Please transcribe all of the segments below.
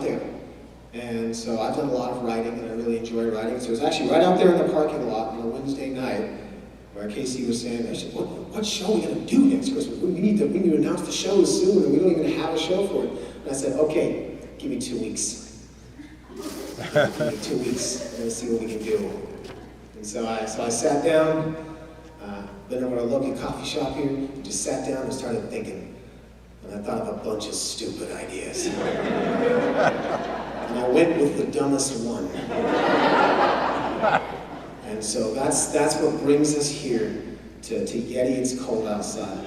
there. And so I've done a lot of writing, and I really enjoy writing. So it was actually right out there in the parking lot on a Wednesday night where Casey was saying, what show are we going to do next Christmas? We need to announce the shows soon, and we don't even have a show for it. And I said, okay, give me 2 weeks. Give me 2 weeks, and let's see what we can do. And so I sat down, been over a local coffee shop here, and just sat down and started thinking. And I thought of a bunch of stupid ideas. And I went with the dumbest one. And so that's what brings us here to Yeti. It's cold outside.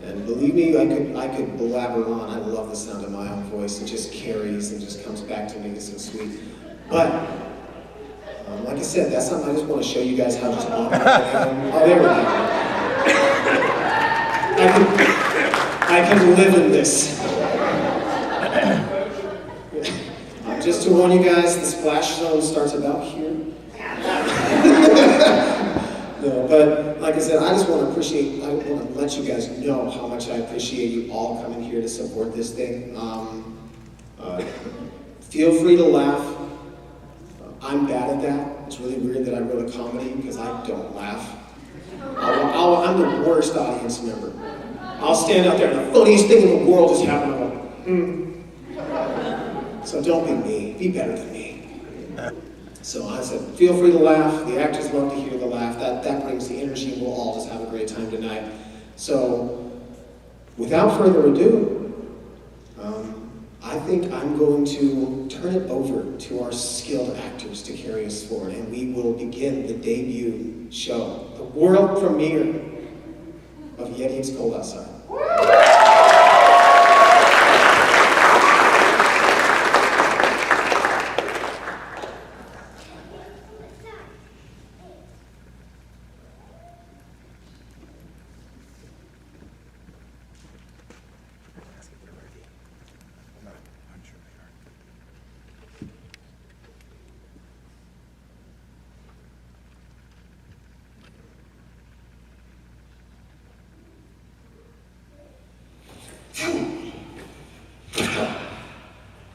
And believe me, I could blabber on. I love the sound of my own voice. It just carries and just comes back to me. It's so sweet. But like I said, that's something I just want to show you guys how just honored I am. Oh, there we go. I can live in this. Just to warn you guys, the splash zone starts about here. No, but like I said, I want to let you guys know how much I appreciate you all coming here to support this thing. Feel free to laugh. I'm bad at that. It's really weird that I wrote a comedy because I don't laugh. I'm the worst audience member. I'll stand out there and the funniest thing in the world is happening. So don't be me. Be better than me. So I said, feel free to laugh. The actors love to hear the laugh. That brings the energy, and we'll all just have a great time tonight. So without further ado, I think I'm going to turn it over to our skilled actors to carry us forward, and we will begin the debut show, the world premiere of Yeti, It's Cold Outside.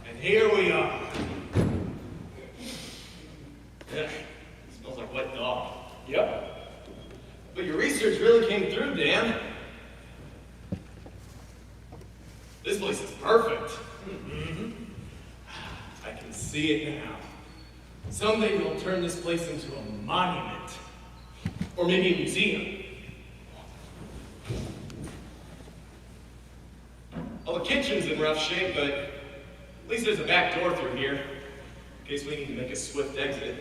And here we are. Yeah, smells like wet dog. Yep. But your research really came through, Dan. This place is perfect. Mm-hmm. I can see it now. Someday we'll turn this place into a monument. Or maybe a museum. Well, the kitchen's in rough shape, but at least there's a back door through here, in case we need to make a swift exit.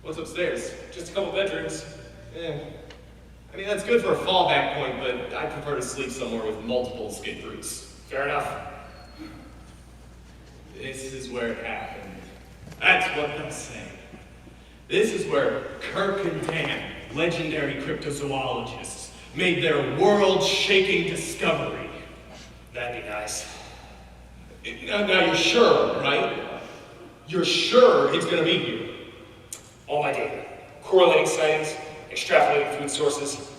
What's upstairs? Just a couple bedrooms. Yeah. I mean, that's good for a fallback point, but I prefer to sleep somewhere with multiple escape routes. Fair enough. This is where it happened. That's what I'm saying. This is where Kirk and Dan, legendary cryptozoologists, made their world-shaking discovery. That'd be nice. Now you're sure, right? You're sure it's gonna be here? All my data, correlating sightings, extrapolating food sources,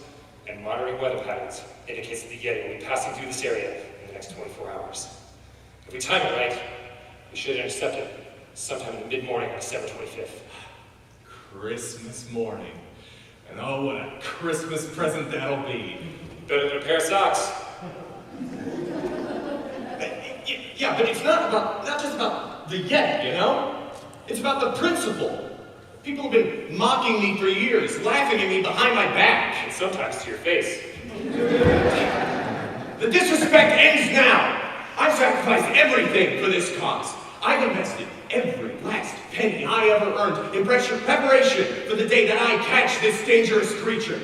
and monitoring weather patterns indicates that the Yeti will be passing through this area in the next 24 hours. If we time it right, we should intercept it sometime in the mid-morning on December 25th. Christmas morning. And oh, what a Christmas present that'll be. Better than a pair of socks. Yeah, but it's not just about the Yeti, you know? It's about the principle. People have been mocking me for years, laughing at me behind my back. And sometimes to your face. The disrespect ends now. I've sacrificed everything for this cause. I've invested every last penny I ever earned in preparation for the day that I catch this dangerous creature.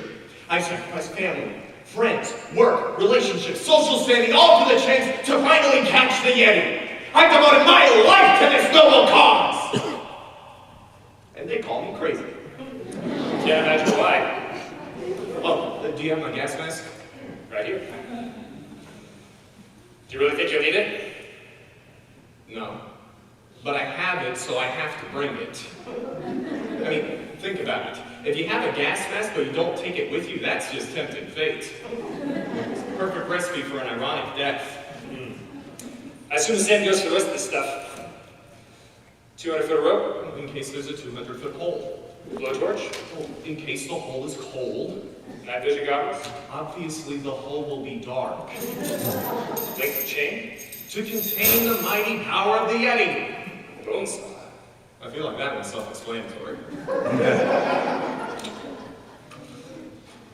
I've sacrificed family, friends, work, relationships, social standing, all for the chance to finally catch the Yeti. I've devoted my life to this noble cause. And they call me crazy. Can't imagine why. Oh, do you have my gas mask? Right here. Do you really think you'll need it? No. But I have it, so I have to bring it. I mean, think about it. If you have a gas mask, but you don't take it with you, that's just tempting fate. It's a perfect recipe for an ironic death. I I assume the same goes for the rest of this stuff. 200-foot rope? In case there's a 200-foot hole. Blowtorch? Well, in case the hole is cold. Night vision goggles? Obviously, the hole will be dark. Length of chain? To contain the mighty power of the Yeti. Bone saw. I feel like that one's self-explanatory.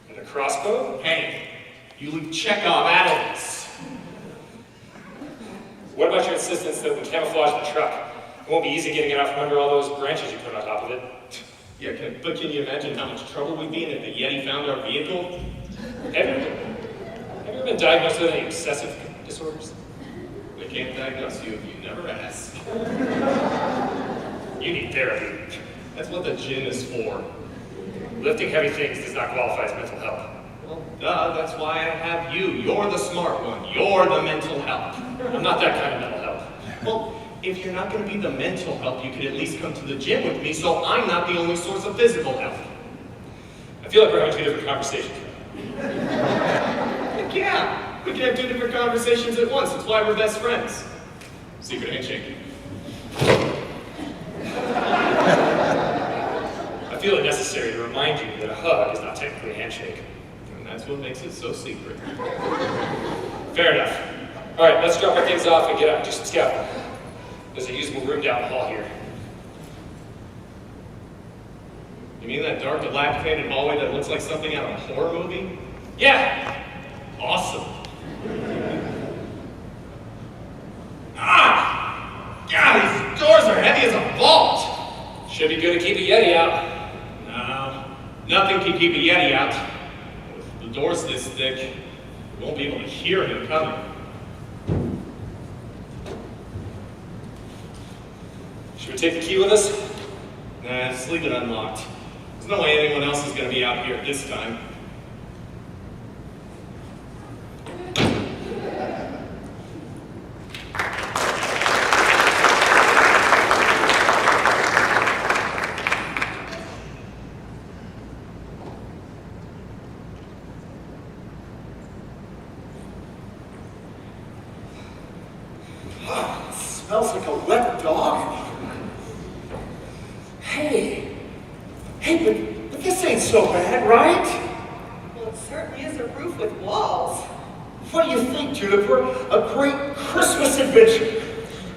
And a crossbow? Hey, you leave Chekhov out of this. What about your insistence that we camouflage the truck? It won't be easy getting it out from under all those branches you put on top of it. Yeah, but can you imagine how much trouble we'd be in if the Yeti found our vehicle? Have you ever been diagnosed with any obsessive disorders? They can't diagnose you if you never ask. You need therapy. That's what the gym is for. Lifting heavy things does not qualify as mental help. Well, duh, that's why I have you. You're the smart one. You're the mental help. I'm not that kind of mental help. Well, if you're not going to be the mental help, you could at least come to the gym with me so I'm not the only source of physical help. I feel like we're having two different conversations. Heck yeah, we can have two different conversations at once. That's why we're best friends. Secret handshake. I feel it necessary to remind you that a hug is not technically a handshake. And that's what makes it so secret. Fair enough. All right, let's drop our things off and get out and do some scouting. There's a usable room down the hall here. You mean that dark, dilapidated hallway that looks like something out of a horror movie? Yeah! Awesome. Ah! God, these doors are heavy as a vault! Should be good to keep a Yeti out. No, nothing can keep a Yeti out. The door's this thick, you won't be able to hear him coming. Should we take the key with us? Nah, just leave it unlocked. There's no way anyone else is going to be out here at this time. Smells like a wet dog. Hey, but this ain't so bad, right? Well, it certainly is a roof with walls. What do you think, Juniper? A great Christmas adventure.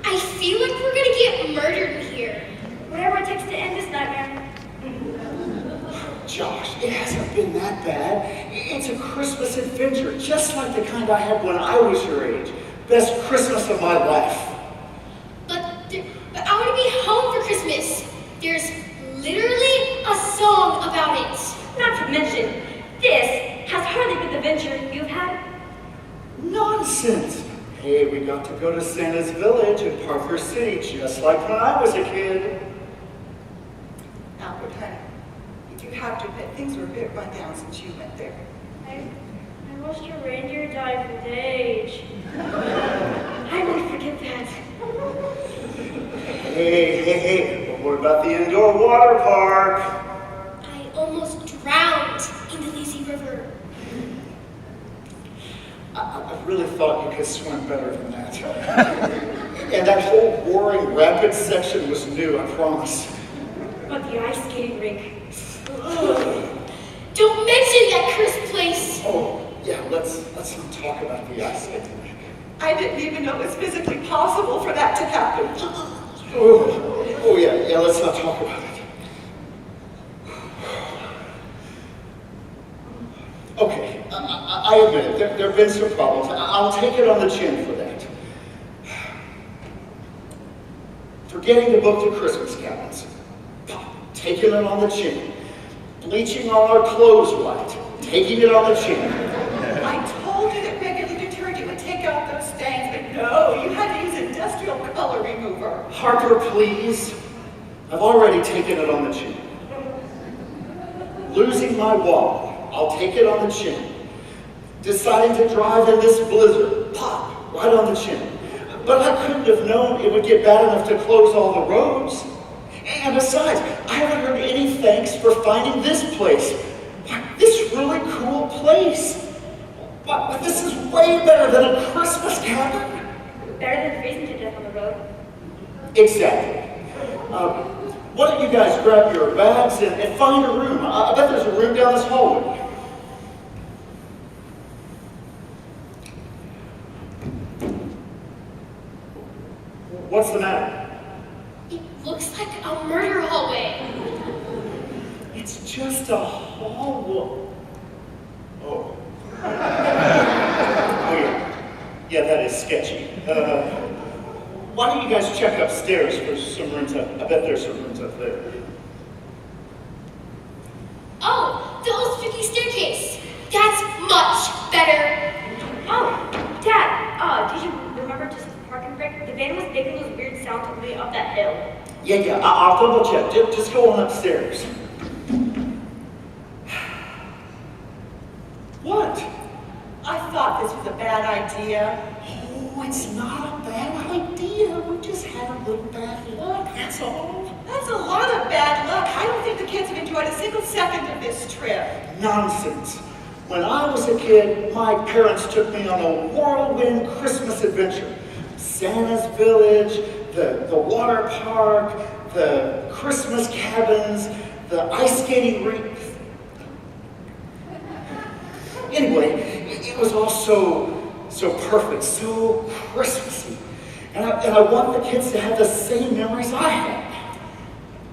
I feel like we're gonna get murdered in here. Whatever it takes to end this nightmare. Josh, it hasn't been that bad. It's a Christmas adventure, just like the kind I had when I was your age. Best Christmas of my life. But I want to be home for Christmas. There's literally a song about it. Not to mention, this has hardly been the venture you've had. Nonsense. Hey, we got to go to Santa's Village in Parker City, just like when I was a kid. Albert, honey, you do have to admit things were a bit run down since you went there. I watched your reindeer die from age. I won't forget that. Hey, but what about the indoor water park? I almost drowned in the lazy river. I really thought you could swim better than that. And that whole roaring rapid section was new, I promise. But the ice skating rink. Don't mention that cursed place. Oh, yeah, let's not talk about the ice skating rink. I didn't even know it was physically possible for that to happen. Oh yeah, let's not talk about it. Okay, I admit it, there have been some problems. I'll take it on the chin for that. Forgetting to book the Christmas cabins. Taking it on the chin. Bleaching all our clothes white. Taking it on the chin. I told you that regular detergent would take out those stains, but no, you had to use industrial color remover. Harper, please. I've already taken it on the chin. Losing my wallet. I'll take it on the chin. Deciding to drive in this blizzard. Pop, right on the chin. But I couldn't have known it would get bad enough to close all the roads. And besides, I haven't heard any thanks for finding this place. This really cool place. But this is way better than a Christmas cabin. better than freezing to death on the road. Exactly. Why don't you guys grab your bags and find a room? I bet there's a room down this hallway. What's the matter? It looks like a murder hallway. It's just a hallway. Oh. Oh, yeah. Yeah, that is sketchy. Why don't you guys check upstairs for some rooms up? I bet there's some rooms up there. Oh, the old spooky staircase. That's much better. Oh, Dad, did you remember just the parking brake? The van was making those weird sounds on the way up that hill. Yeah, I'll double check. Just go on upstairs. What? I thought this was a bad idea. Oh, it's not a bad idea. We just had a little bad luck, that's all. That's a lot of bad luck. I don't think the kids have enjoyed a single second of this trip. Nonsense. When I was a kid, my parents took me on a whirlwind Christmas adventure. Santa's village, the water park, the Christmas cabins, the ice skating rink. Anyway, it was all so perfect, so Christmassy. And I want the kids to have the same memories I had.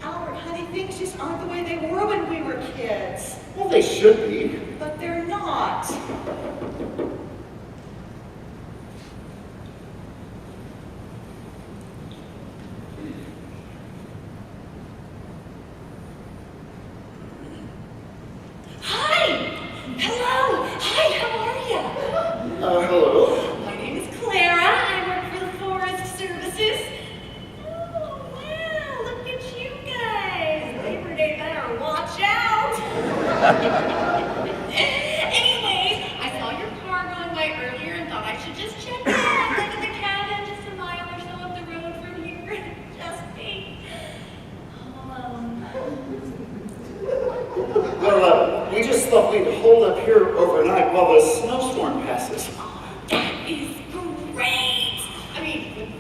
Albert, honey, things just aren't the way they were when we were kids. Well, they should be. But they're not. Hi. Hello. Hi, how are you? Hello. My name is Clara. I work for the Forest Services. Oh, wow, look at you guys. Labor Day better watch out. Anyways, I saw your car going by earlier and thought I should just check in. I live in the cabin just a mile or so up the road from here. Just me. Well, we just thought we'd hold up here overnight while the snowstorm passes. That is great. I mean,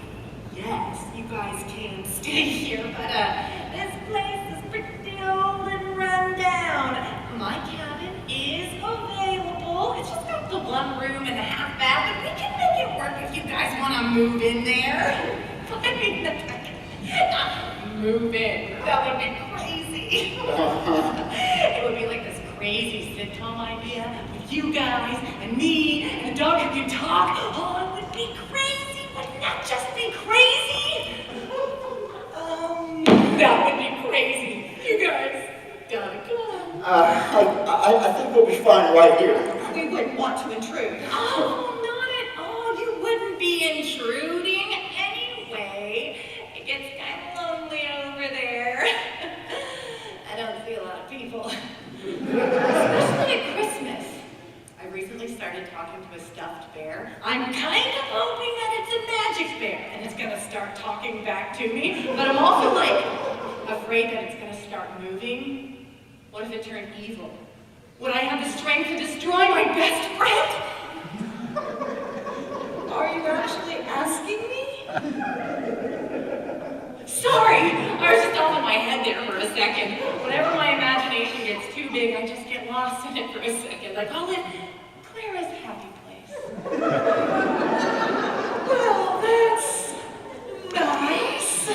yes, you guys can stay here, but this place is pretty old and run down. My cabin is available. It's just got the one room and a half bath, and we can make it work if you guys want to move in there. I mean, move in. That would be crazy. It would be like this crazy sitcom idea with you guys and me and a dog who can talk. Oh, it would be crazy. Wouldn't that just be crazy? That would be crazy. You guys gotta come. I think we'll be fine right here. We wouldn't want to intrude. Oh, not at all. You wouldn't be intruding anyway. It gets kind of lonely over there. I don't see a lot of people. Especially at Christmas. I recently started talking to a stuffed bear. I'm kind of hoping that it's a magic bear and it's gonna start talking back to me. But I'm also like afraid that it's gonna start moving. What if it turned evil? Would I have the strength to destroy my best friend? Are you actually asking me? Sorry, I was just off in my head there for a second. Whenever my imagination gets too big, I just get lost in it for a second. I call it Clara's happy place. Well, that's nice.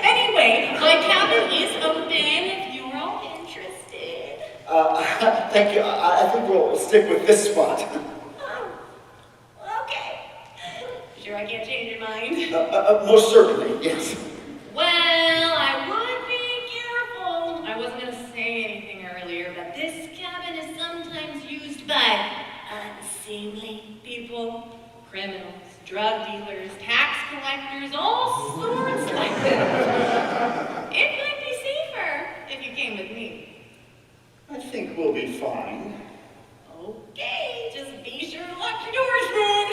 Anyway, my cabin is open if you're all interested. Thank you. I think we'll stick with this spot. Oh, okay. Sure I can't change your mind? Most certainly, yes. Well, I would be careful. I wasn't going to say anything earlier, but this cabin is sometimes used by unseemly people, criminals, drug dealers, tax collectors, all sorts like that. It might be safer if you came with me. I think we'll be fine. Okay, just be sure to lock your doors then.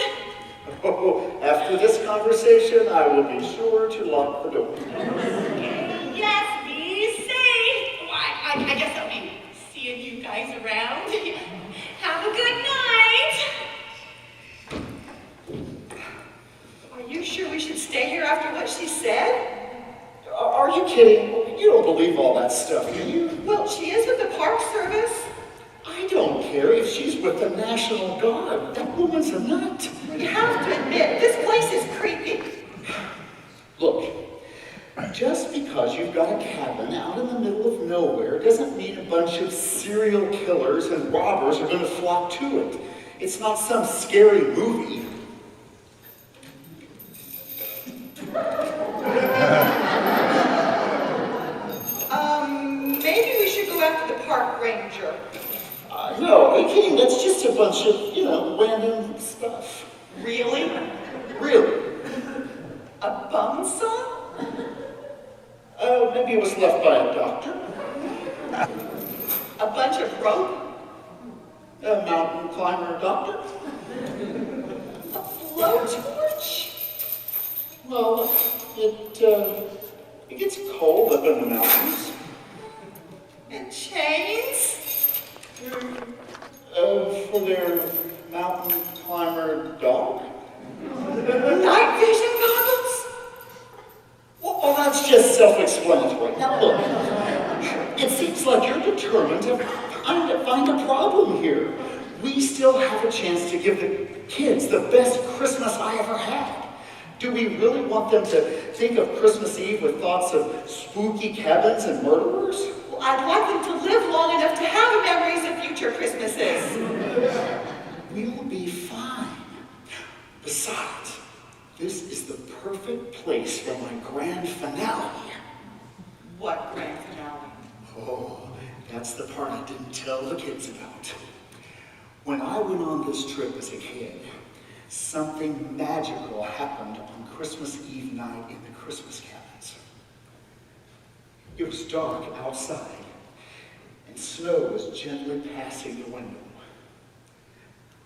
Oh, after this conversation, I will be sure to lock the door. Okay, yes, be safe. Well, I guess I'll be seeing you guys around. Have a good night. said? Are you kidding? You don't believe all that stuff, do you? Well, she is with the Park Service. I don't care if she's with the National Guard. That woman's a nut. You have to admit, this place is creepy. Look, just because you've got a cabin out in the middle of nowhere doesn't mean a bunch of serial killers and robbers are going to flock to it. It's not some scary movie. Maybe we should go after the park ranger. No, are you kidding? That's just a bunch of, random stuff. Really? Really? A bum saw? Maybe it was left by a doctor. A bunch of rope? A mountain climber doctor. A blowtorch? Well, it gets cold up in the mountains. And chains? For their mountain climber dog? Night vision goggles? Well, that's just self-explanatory. Now look, it seems like you're determined to find a problem here. We still have a chance to give the kids the best Christmas I ever had. Do we really want them to think of Christmas Eve with thoughts of spooky cabins and murderers? Well, I'd like them to live long enough to have memories of future Christmases. We'll be fine. Besides, this is the perfect place for my grand finale. What grand finale? Oh, that's the part I didn't tell the kids about. When I went on this trip as a kid, something magical happened on Christmas Eve night in the Christmas cabins. It was dark outside, and snow was gently passing the window.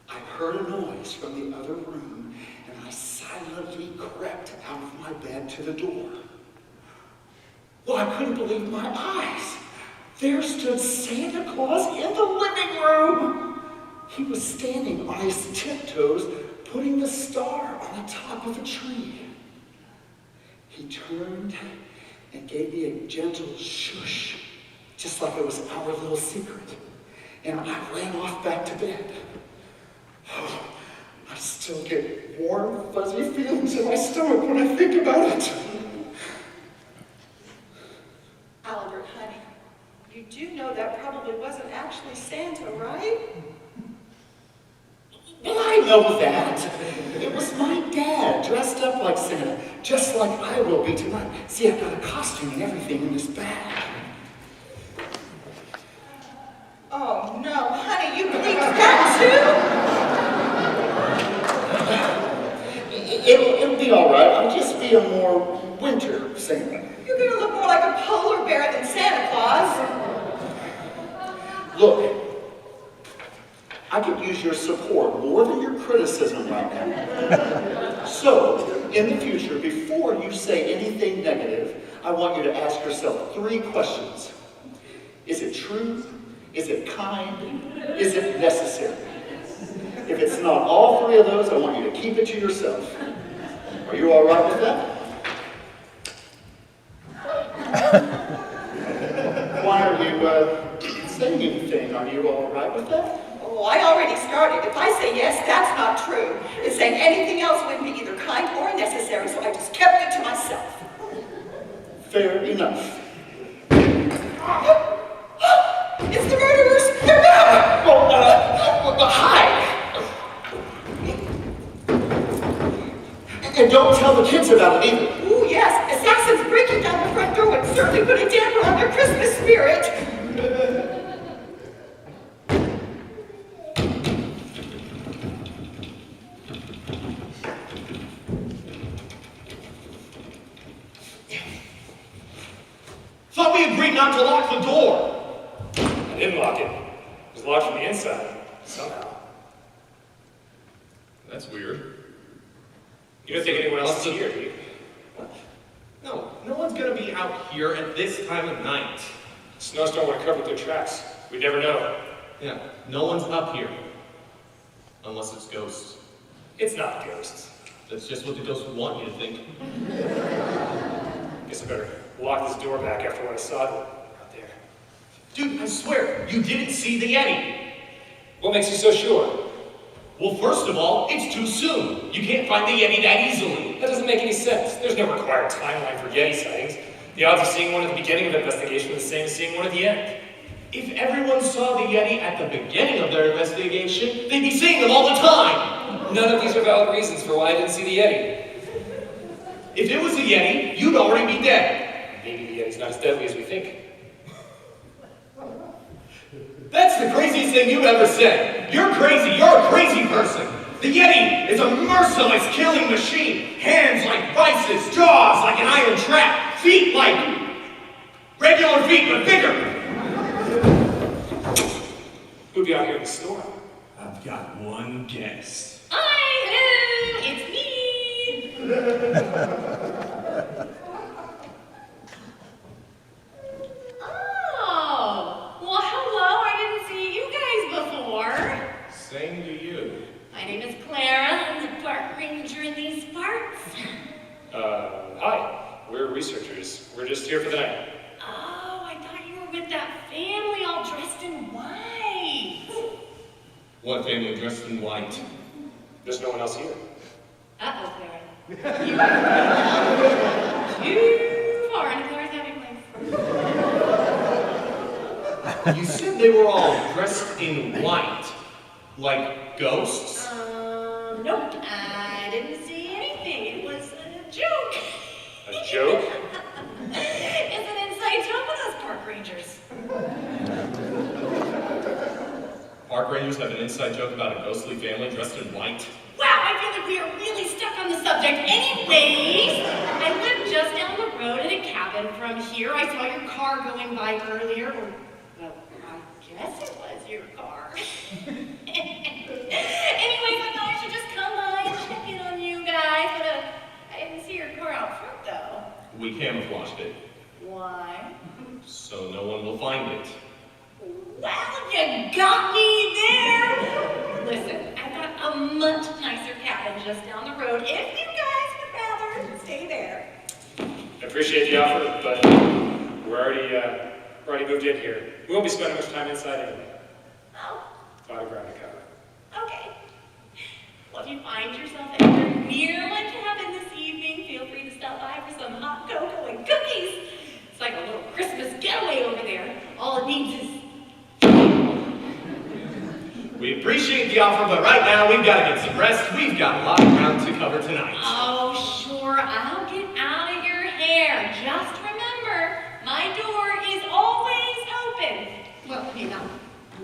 I heard a noise from the other room, and I silently crept out of my bed to the door. Well, I couldn't believe my eyes. There stood Santa Claus in the living room. He was standing on his tiptoes, putting the star on the top of the tree. He turned and gave me a gentle shush, just like it was our little secret. And I ran off back to bed. Oh, I still get warm, fuzzy feelings in my stomach when I think about it. Albert, honey, you do know that probably wasn't actually Santa, right? Well, I know that. It was my dad dressed up like Santa, just like I will be tonight. See, I've got a costume and everything in this bag. Oh, no, honey, you believe that too? It'll be all right. I'll just be a more winter Santa. You're gonna look more like a polar bear than Santa Claus. Look, I could use your support more than your criticism right now. So, in the future, before you say anything negative, I want you to ask yourself 3 questions. Is it true? Is it kind? Is it necessary? If it's not all 3 of those, I want you to keep it to yourself. Are you all right with that? Why are you saying anything? Are you all right with that? Oh, I already started. If I say yes, that's not true. It's saying anything else wouldn't be either kind or necessary, so I just kept it to myself. Fair enough. It's the murderers! They're back! Hide! And don't tell the kids about it either. Ooh, yes. Assassins breaking down the front door would certainly put a damper on their Christmas spirit. Thought we agreed not to lock the door. I didn't lock it. It was locked from the inside, somehow. That's weird. You don't think anyone else is here, do you? No one's gonna be out here at this time of night. Snowstorm would have covered their tracks. We'd never know. Yeah, no one's up here. Unless it's ghosts. It's not ghosts. That's just what the ghost would want you to think. Guess I better lock this door back after what I saw out there. Dude, I swear, you didn't see the Yeti. What makes you so sure? Well, first of all, it's too soon. You can't find the Yeti that easily. That doesn't make any sense. There's no required timeline for Yeti sightings. The odds of seeing one at the beginning of an investigation are the same as seeing one at the end. If everyone saw the Yeti at the beginning of their investigation, they'd be seeing them all the time. None of these are valid reasons for why I didn't see the Yeti. If it was a Yeti, you'd already be dead. Maybe the Yeti's not as deadly as we think. That's the craziest thing you've ever said. You're crazy. You're a crazy person. The Yeti is a merciless killing machine. Hands like vices, jaws like an iron trap, feet like regular feet but bigger. Who'd be out here in the storm? I've got one guess. Hi-ho! It's me! Oh! Well, hello! I didn't see you guys before. Same to you. My name is Clara. I'm the park ranger in these parts. Hi. We're researchers. We're just here for the night. Oh, I thought you were with that family all dressed in white. What family dressed in white? There's no one else here. Uh-oh, Clara. Too far into Clara's happy place. You said they were all dressed in white. Like ghosts? Nope. I didn't see anything. It was a joke. A joke? It's an inside joke with us park rangers. Park rangers have an inside joke about a ghostly family dressed in white. Wow, I feel like we are really stuck on the subject. Anyways, I live just down the road in a cabin from here. I saw your car going by earlier. Well, I guess it was your car. Anyways, I thought I should just come by and check in on you guys, but I didn't see your car out front, though. We camouflaged it, Why? so no one will find it. Well, you got me there! Listen, I've got a much nicer cabin just down the road, if you guys would rather stay there. I appreciate the offer, but we're already moved in here. We won't be spending much time inside anyway. Oh, A lot of ground to cover. okay. Well, if you find yourself anywhere near my cabin this evening, feel free to stop by for some hot cocoa and cookies. It's like a little Christmas getaway over there. All it needs is... We appreciate the offer, but right now we've got to get some rest. We've got a lot of ground to cover tonight. Oh, sure, I'll get out of your hair. Just remember, my door is always open. Well, I mean, not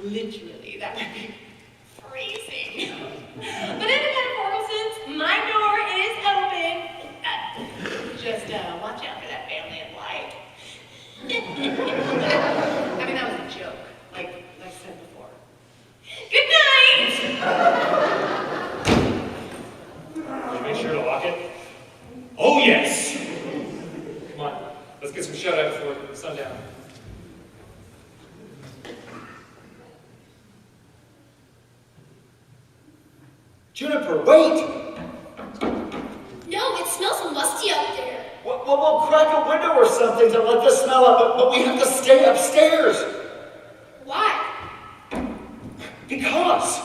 literally, that would be freezing. But in a metaphorical sense, my door is open. Just watch out for that family in white. I mean, that was a joke, like I said before. Good night! Did you make sure to lock it? Oh, yes! Come on, let's get some shut-eye before sundown. Juniper, wait! No, it smells musty up there. We'll crack a window or something to let the smell out, but we have to stay upstairs. Why? Because.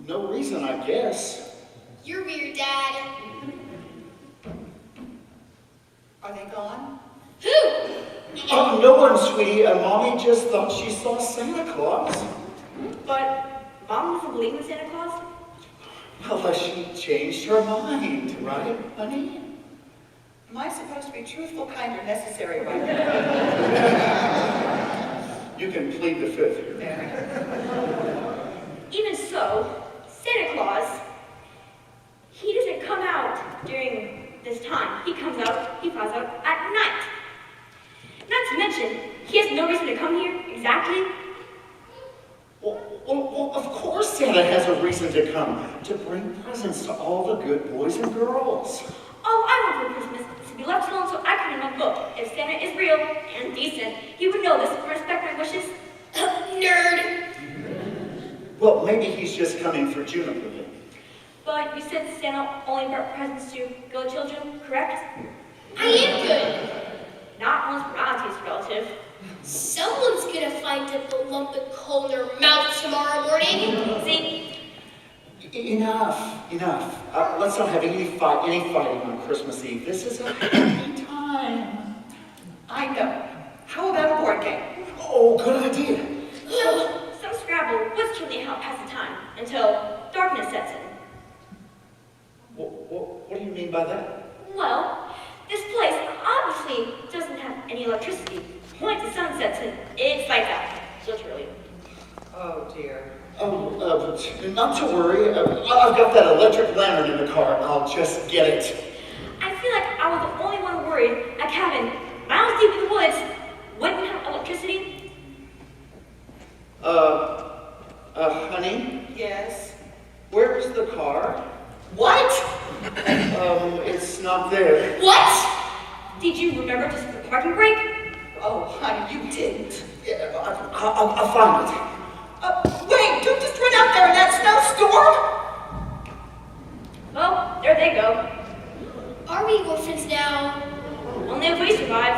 No reason, I guess. You're weird, Dad. Are they gone? Who? Oh, no one, sweetie. Mommy just thought she saw Santa Claus. But Mom doesn't believe in Santa Claus? Well, she changed her mind, right, honey? Am I supposed to be truthful, kind, or necessary right now? You can plead the fifth here. There. Even so, Santa Claus, he doesn't come out during this time. He flies out at night. Not to mention, he has no reason to come here exactly. Well, of course Santa has a reason to come, to bring presents to all the good boys and girls. All I want for Christmas is to be left alone so I can read my book if Santa is real. real and decent, he would know this and respect my wishes. Nerd. Well, maybe he's just coming for Juniper then. But you said Santa only brought presents to good children, correct? I am good. Not unless royalty's relative. Someone's gonna find a lump of coal in their mouth tomorrow morning. See? Enough. Let's not have any fighting on Christmas Eve. This is a happy time. I know. How about a board game? Oh, good idea. Some Scrabble would truly help pass the time until darkness sets in. What do you mean by that? Well, this place obviously doesn't have any electricity. Once the sun sets in, it's lights out, literally. Oh, dear. Not to worry. I've got that electric lantern in the car. I'll just get it. I feel like I was the only one worried a cabin miles deep in the woods wouldn't have electricity. Honey, Yes? where's the car? What? It's not there. What? Did you remember to set the parking brake? Oh, honey, you didn't. Yeah, I'll find it. Wait, you just went out there in that snowstorm? Well, there they go. Are we orphans now? Only if we survive.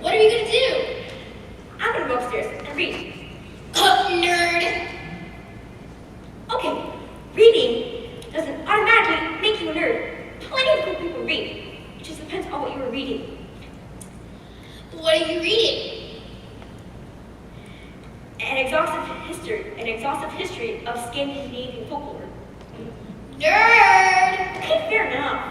What are we gonna do? I'm gonna go upstairs and read. Nerd. Okay, reading doesn't automatically make you a nerd. Plenty of cool people read. It just depends on what you were reading. What are you reading? An exhaustive history of Scandinavian folklore. Nerd. Okay, fair enough.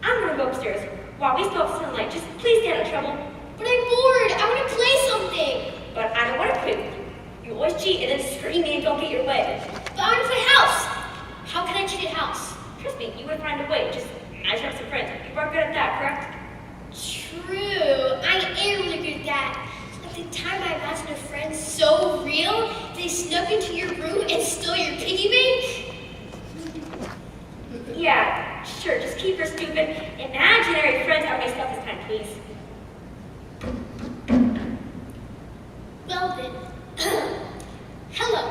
I'm gonna go upstairs. While we still have sunlight, just please stay out of trouble. But I'm bored. I want to play something. But I don't want to play with you. You always cheat and then scream and don't get your way. But I want to play house. How can I cheat at house? Trust me, you would find a way. Just measure up some friends. You are good at that, correct? True. I am really good at that. Like the time I imagined a friend so real, they snuck into your room and stole your piggy bank. Yeah, sure. Just keep your stupid imaginary friends out of my stuff this time, please. Well then. Hello.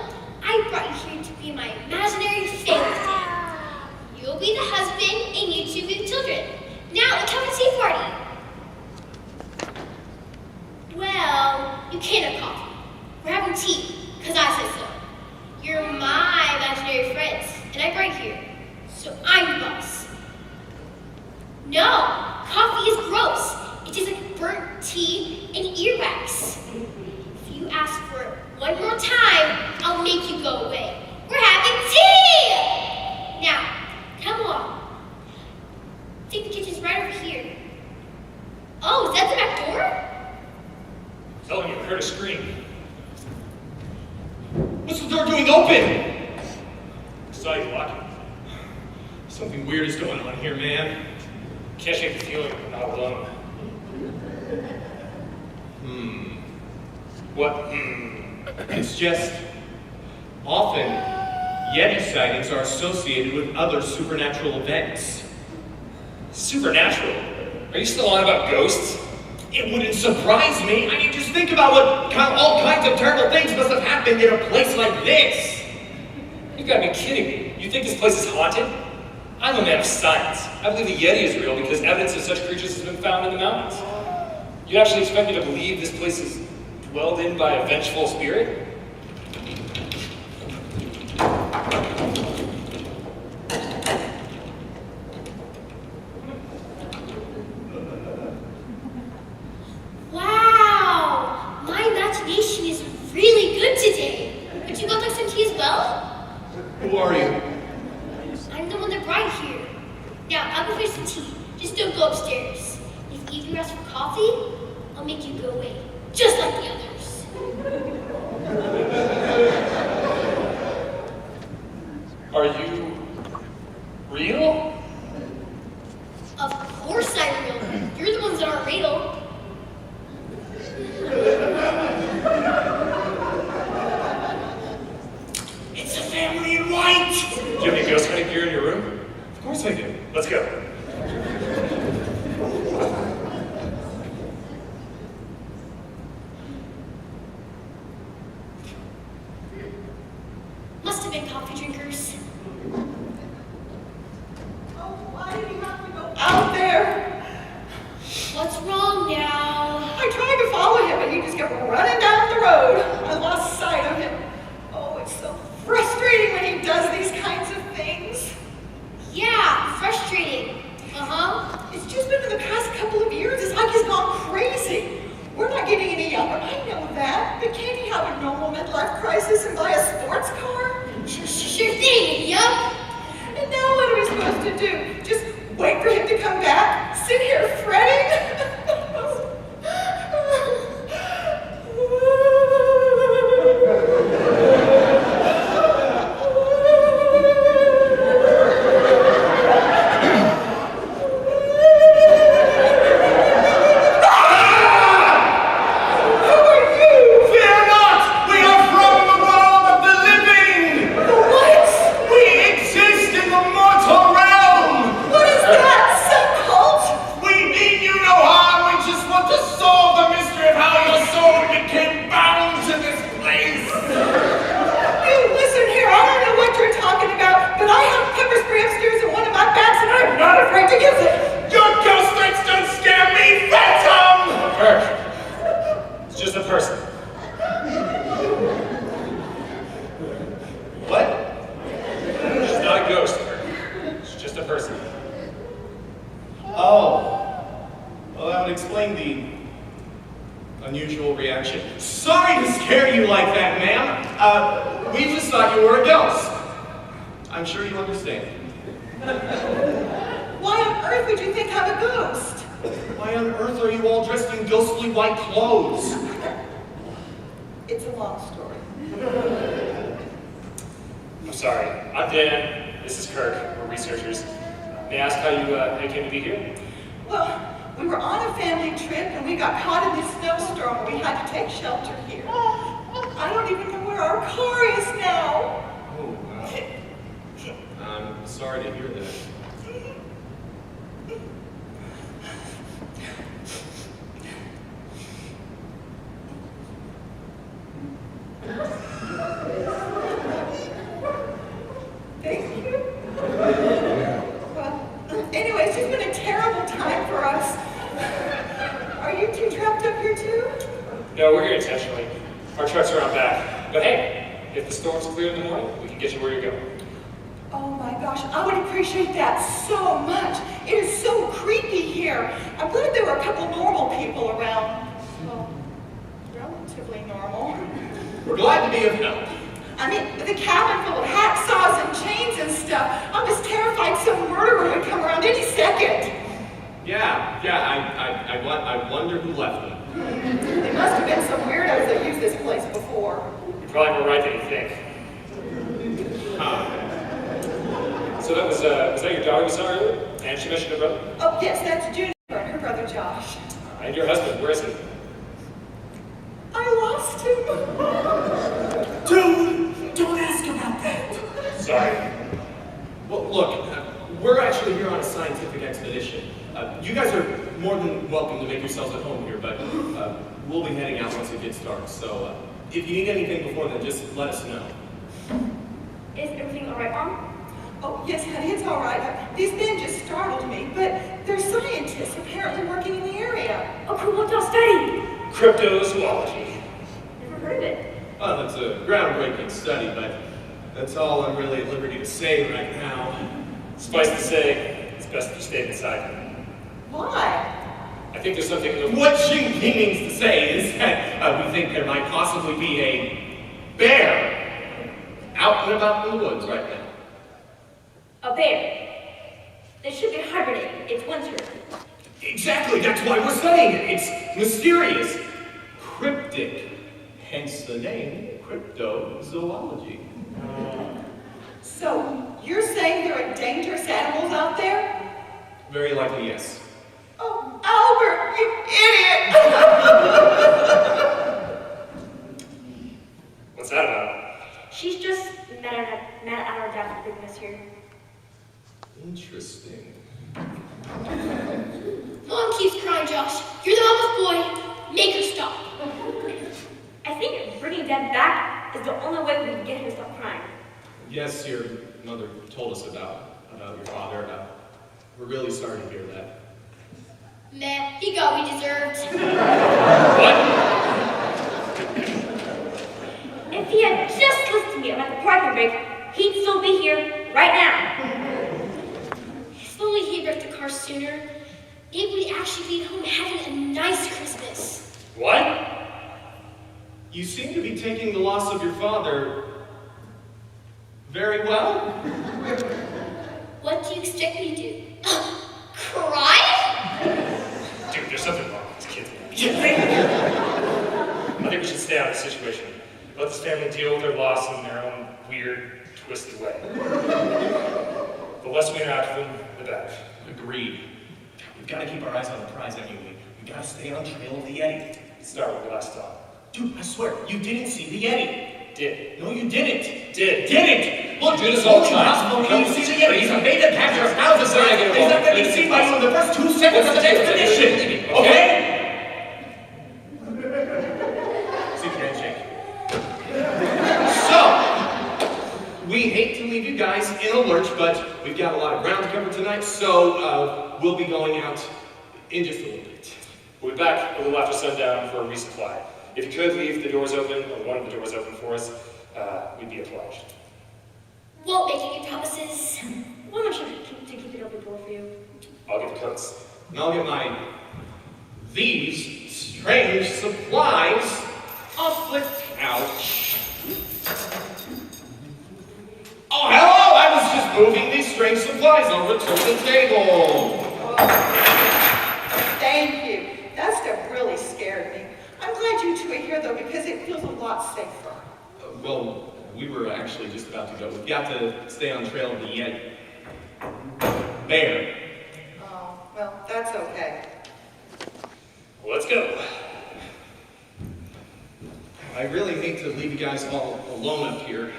I brought you here to be my imaginary family fan. You'll be the husband and you two be the children. Now let's have a tea party. Well, you can't have coffee. We're having tea, because I said so. You're my imaginary friends, and I brought you here. So I'm the boss. No, coffee is gross. It tastes like burnt tea and earwax. If you ask for it one more time, I'll make you go away. We're having tea! Now, come along. I think the kitchen's right over here. Oh, is that the back door? Telling you, I heard a scream. What's the door doing open? Saw you walking. Something weird is going on here, man. Can't shake the feeling I'm not alone. What? It's just often Yeti sightings are associated with other supernatural events. Supernatural? Are you still on about ghosts? It wouldn't surprise me. I mean, just think about what all kinds of terrible things must have happened in a place like this. You gotta be kidding me. You think this place is haunted? I'm a man of science. I believe the Yeti is real because evidence of such creatures has been found in the mountains. You actually expect me to believe this place is dwelled in by a vengeful spirit? Wow! My imagination is really good today. Would you both like some tea as well? Who are you? I'm the one that brought you here. Now, I'll go fix some tea. Just don't go upstairs. If either of you ask for coffee, I'll make you go away. Just like the others. Are you real? Of course I'm real. You're the ones that aren't real. It's a family in white! Do you have any ghost hunting gear in your room? Of course I do. Let's go. been in the past couple of years. It's like he's gone crazy. We're not getting any younger, I know that. But can't he have a normal midlife crisis and buy a sports car? Sure thing, yup. And now what are we supposed to do? Just wait for him to come back? Sit here fretting? If you need anything before then, just let us know. Is everything all right, Mom? Oh, yes, honey, it's all right. These men just startled me, but they're scientists apparently working in the area. Oh, cool. What y'all study? Cryptozoology. Never heard of it. Oh, that's a groundbreaking study, but that's all I'm really at liberty to say right now. Suffice to say, it's best if you stay inside. Why? I think there's something... What Xing means to say is that we think there might possibly be a bear out and about in the woods right now. A bear? They should be hibernating. It's winter. Exactly, that's why we're studying it. It's mysterious, cryptic, hence the name cryptozoology. So, you're saying there are dangerous animals out there? Very likely, yes. Oh, Albert, you idiot! What's that about? She's just mad at our dad for bringing us here. Interesting. Mom keeps crying, Josh. You're the mama's boy. Make her stop. I think bringing Dad back is the only way we can get him to stop crying. Yes, your mother told us about your father. We're really sorry to hear that. Meh, he got what he deserved. What? If he had just listened to me about the parking brake, he'd still be here right now. If only he wrecked the car sooner. maybe we'd actually be home having a nice Christmas. What? You seem to be taking the loss of your father very well. What do you expect me to do? Cry? Dude, there's something wrong with these kids. I think we should stay out of the situation. Let this family deal with their loss in their own weird, twisted way. The less we interact with them, the better. Agreed. We've got to keep our eyes on the prize anyway. We got to stay on trail of the Yeti. Start with the last thought. Dude, I swear, you didn't see the Yeti. Did. No, you didn't. Didn't. Look, You do it's this all the only time. possible for you to see the Yeti. He's a beta catcher of thousands of Sorry, I get it He's not wrong. going to be seen by you in the first 2 seconds of the expedition. Okay? Okay? See if you handshake. So, we hate to leave you guys in a lurch, but we've got a lot of ground to cover tonight, so we'll be going out in just a little bit. We'll be back a little after sundown for a resupply. If you could leave the doors open, or one of the doors open for us, we'd be obliged. Won't make any promises. Why don't you to keep it open door for you? I'll get the coats. And I'll get these strange supplies off the couch. Oh, hello! I was just moving these strange supplies over to the table. Thank you. That stuff really scared me. I'm glad you two are here, though, because it feels a lot safer. Well, we were actually just about to go. We've got to stay on trail of the Yeti. Bear. Oh, well, that's okay. Well, let's go. I really hate to leave you guys all alone up here.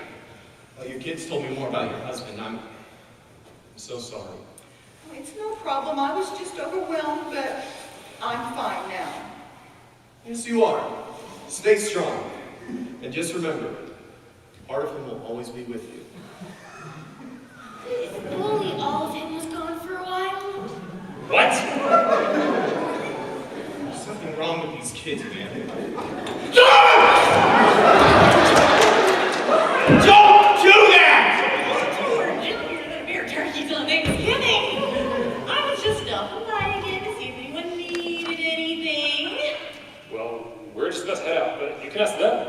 Your kids told me more about your husband. I'm so sorry. It's no problem. I was just overwhelmed, but I'm fine now. Yes, you are. Stay strong. And just remember, part of him will always be with you. If only all of him was gone for a while. What? There's something wrong with these kids, man. Don't do that! Beer turkeys on Thanksgiving. I was just stopping by again to see if anyone needed anything. Well, we're just about to head out, but you can ask them.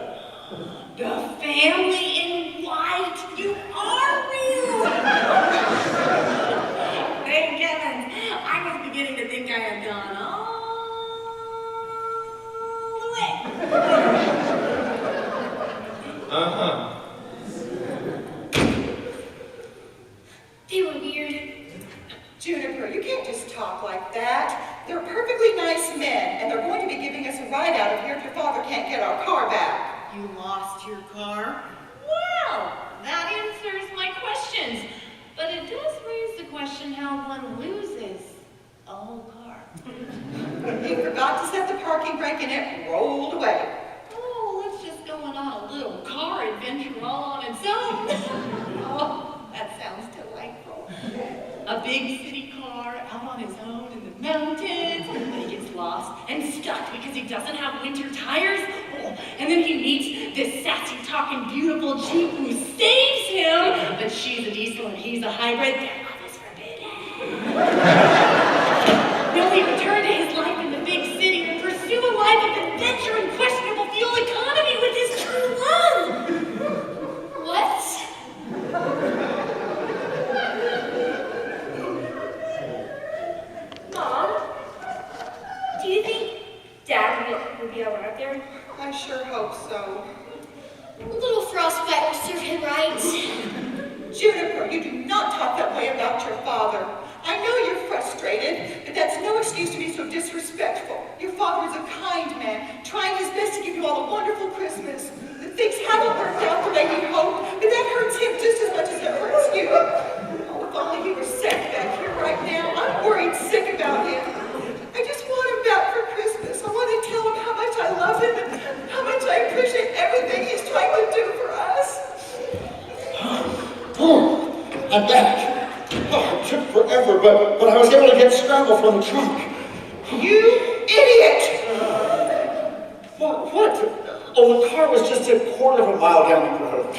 The family in white, you are real. Thank heavens. I was beginning to think I had gone all the way. Uh-huh. They were weird. Juniper, you can't just talk like that. They're perfectly nice men, and they're going to be giving us a ride out of here if your father can't get our car back. You lost your car? Well, that answers my questions. But it does raise the question how one loses a whole car. He forgot to set the parking brake and it rolled away. Oh, let's just go on a little car adventure all on its own. Oh, that sounds delightful. A big city car out on his own in the mountains, but he gets lost and stuck because he doesn't have winter tires. Oh, and then he meets this sassy, talking, beautiful Jeep who saves him, but she's a diesel and he's a hybrid. Their love is forbidden. Will he return to his life in the big city and pursue a life of adventure and questionable fuel economy with his true love? What? Mom, do you think Dad will be all right there? I sure hope so. A little frostbite will serve him right. Juniper, you do not talk that way about your father. I know you're frustrated, but that's no excuse to be so disrespectful. Your father is a kind man, trying his best to give you all a wonderful Christmas. Things haven't worked out the way he hoped, but that hurts him just as much as it hurts you. Oh, if only he were safe back here right now. I'm worried sick about him. I just want him back for Christmas. I want to tell him how much I love him and how much I appreciate everything he's trying to do for us. Oh, I'm back. Oh, it took forever, but I was able to get scrambled from the trunk. You idiot! What? Oh, the car was just a quarter of a mile down the road.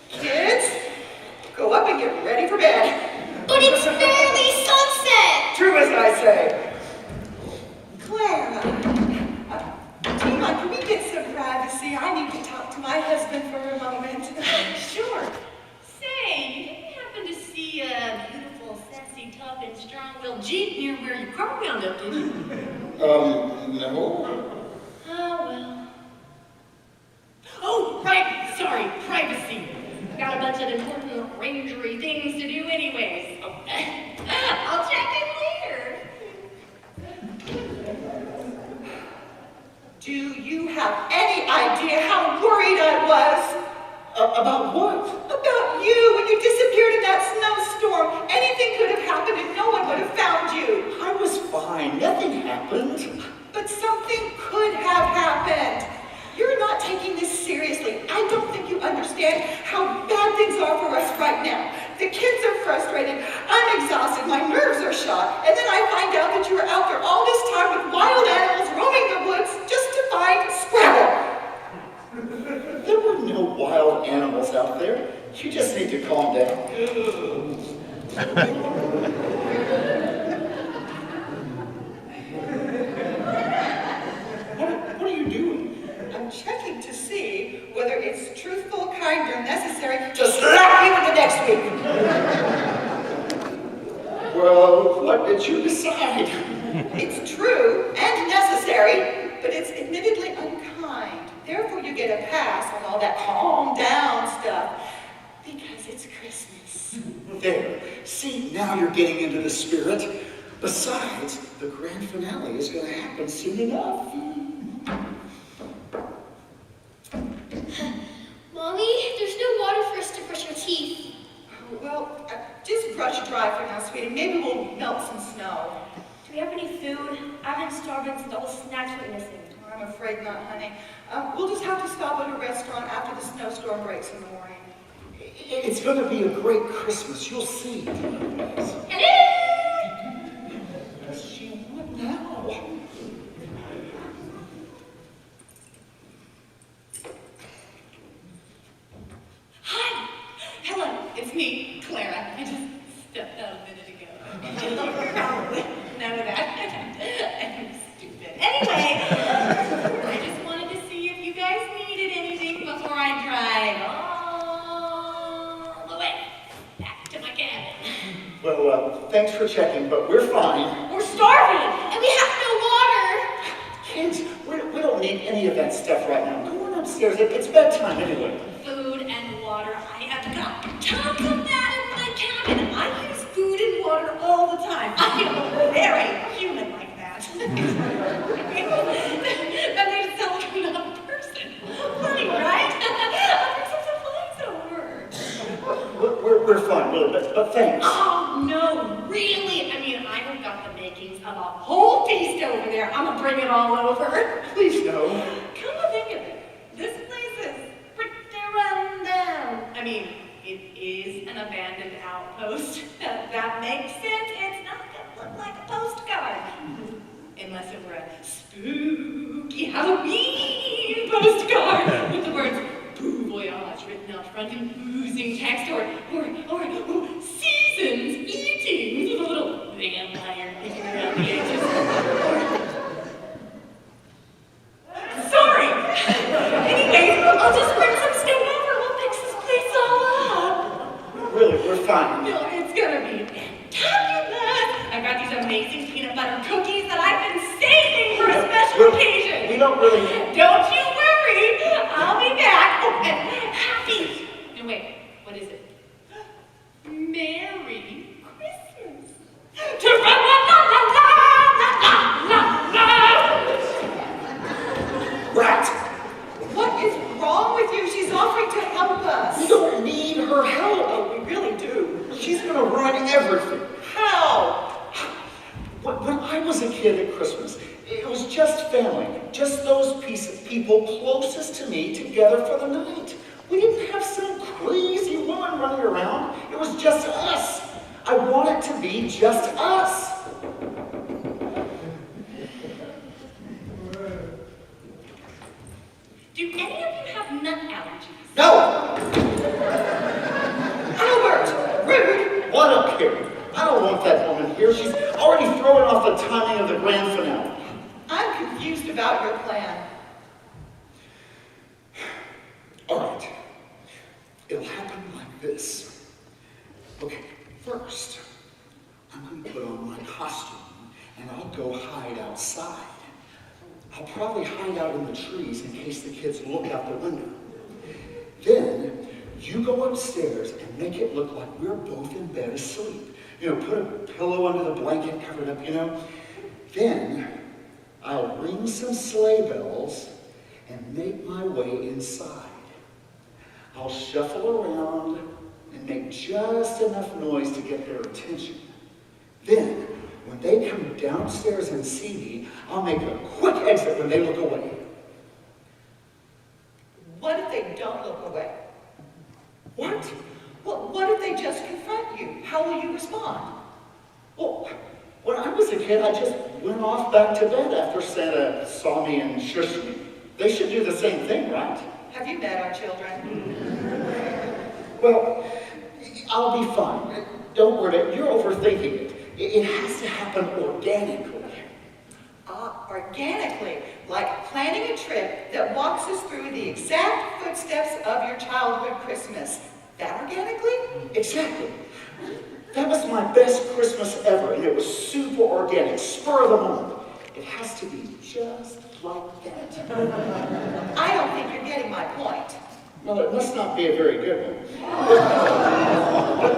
Kids, go up and get ready for bed. But it's barely sunset. True as I say. Clara, Tima, can we get some privacy? I need to talk to my husband for a moment. Sure. Say, you didn't happen to see a beautiful, sexy, tough, and strong-willed Jeep near where your car wound up, did you? No. Oh, well. Oh, right. Sorry, privacy. I've got a bunch of important rangery things to do anyways. I'll check in later. Do you have any idea how worried I was? About what? About you when you disappeared in that snowstorm. Anything could have happened and no one would have found you. I was fine. Nothing happened. But something could have happened. You're not taking this seriously. I don't think you understand how bad things are for us right now. The kids are frustrated. I'm exhausted. My nerves are shot. And then I find out that you were out there all this time with wild animals roaming the woods just to find Scrabble. There were no wild animals out there. You just need to calm down. What are you doing? I'm checking to see whether it's truthful, kind, or necessary to slap you into next week. Well, what did you decide? It's true and necessary, but it's admittedly unkind. Therefore, you get a pass on all that calm down stuff because it's Christmas. There. See, now you're getting into the spirit. Besides, the grand finale is going to happen soon enough. Mommy, there's no water for us to brush our teeth. Well, just brush dry for now, sweetie. Maybe we'll melt some snow. Do we have any food? I've been starving since all the snacks went missing. I'm afraid not, honey. We'll just have to stop at a restaurant after the snowstorm breaks in the morning. It's going to be a great Christmas. You'll see. She what now? Hi. Hello. It's me, Clara. I just stepped out a minute ago. None of that. I'm stupid. Anyway, I just wanted to see if you guys needed anything before I drive all the way back to my cabin. Well, thanks for checking, but we're fine. We're starving, and we have no water. Kids, we don't need any of that stuff right now. Go on upstairs. It's bedtime anyway. Food and water, I have got tons of that in my cabin. I use food and water all the time. I feel very human like that. That makes it sound like I'm not a person. Funny, right? A person's a fine word. We're fine, really, but thanks. Oh, no, really? I mean, I have got the makings of a whole feast over there. I'm gonna bring it all over. Please no. Come to think of it, this place is pretty run down. I mean, it is an abandoned outpost. That makes sense. It's not gonna look like a postcard. Unless it were a spooky Halloween postcard with the words Bon Voyage written out front in oozing text, or Seasons Eatings with a little vampire picking around the edges. Sorry! Anyways, I'll just bring some stuff over. We'll fix this place all up. Really, we're fine. No, it's gonna be fabulous. I got these amazing peanut butter cookies that I've been saving for a special occasion. We don't really... Don't you worry. I'll be back. Oh, and happy. No, wait. What is it? Merry Christmas. Rat! What is wrong with you? She's offering to help us. We don't need her help. Oh, we really do. She's gonna ruin everything. How? When I was a kid at Christmas, it was just family, just those people closest to me together for the night. We didn't have some crazy woman running around. It was just us. I want it to be just us. Do any of you have nut allergies? No! Albert! Rude! What a kid. I don't want that woman here. She's already throwing off the grand finale. I'm confused about your plan. All right. It'll happen like this. Okay, first, I'm going to put on my costume and I'll go hide outside. I'll probably hide out in the trees in case the kids look out the window. Then, you go upstairs and make it look like we're both in bed asleep. You know, put a pillow under the blanket, cover it up, you know. Then, I'll ring some sleigh bells and make my way inside. I'll shuffle around and make just enough noise to get their attention. Then, when they come downstairs and see me, I'll make a quick exit when they look away. What if they don't look away? What? Well, what if they just confront you? How will you respond? Well, when I was a kid, I just went off back to bed after Santa saw me and shushed me. They should do the same thing, right? Have you met our children? Well, I'll be fine. Don't worry, you're overthinking it. It has to happen organically. Organically, like planning a trip that walks us through the exact footsteps of your childhood Christmas. That organically? Exactly. That was my best Christmas ever, and it was super organic, spur of the moment. It has to be just like that. I don't think you're getting my point. Well, it must not be a very good one.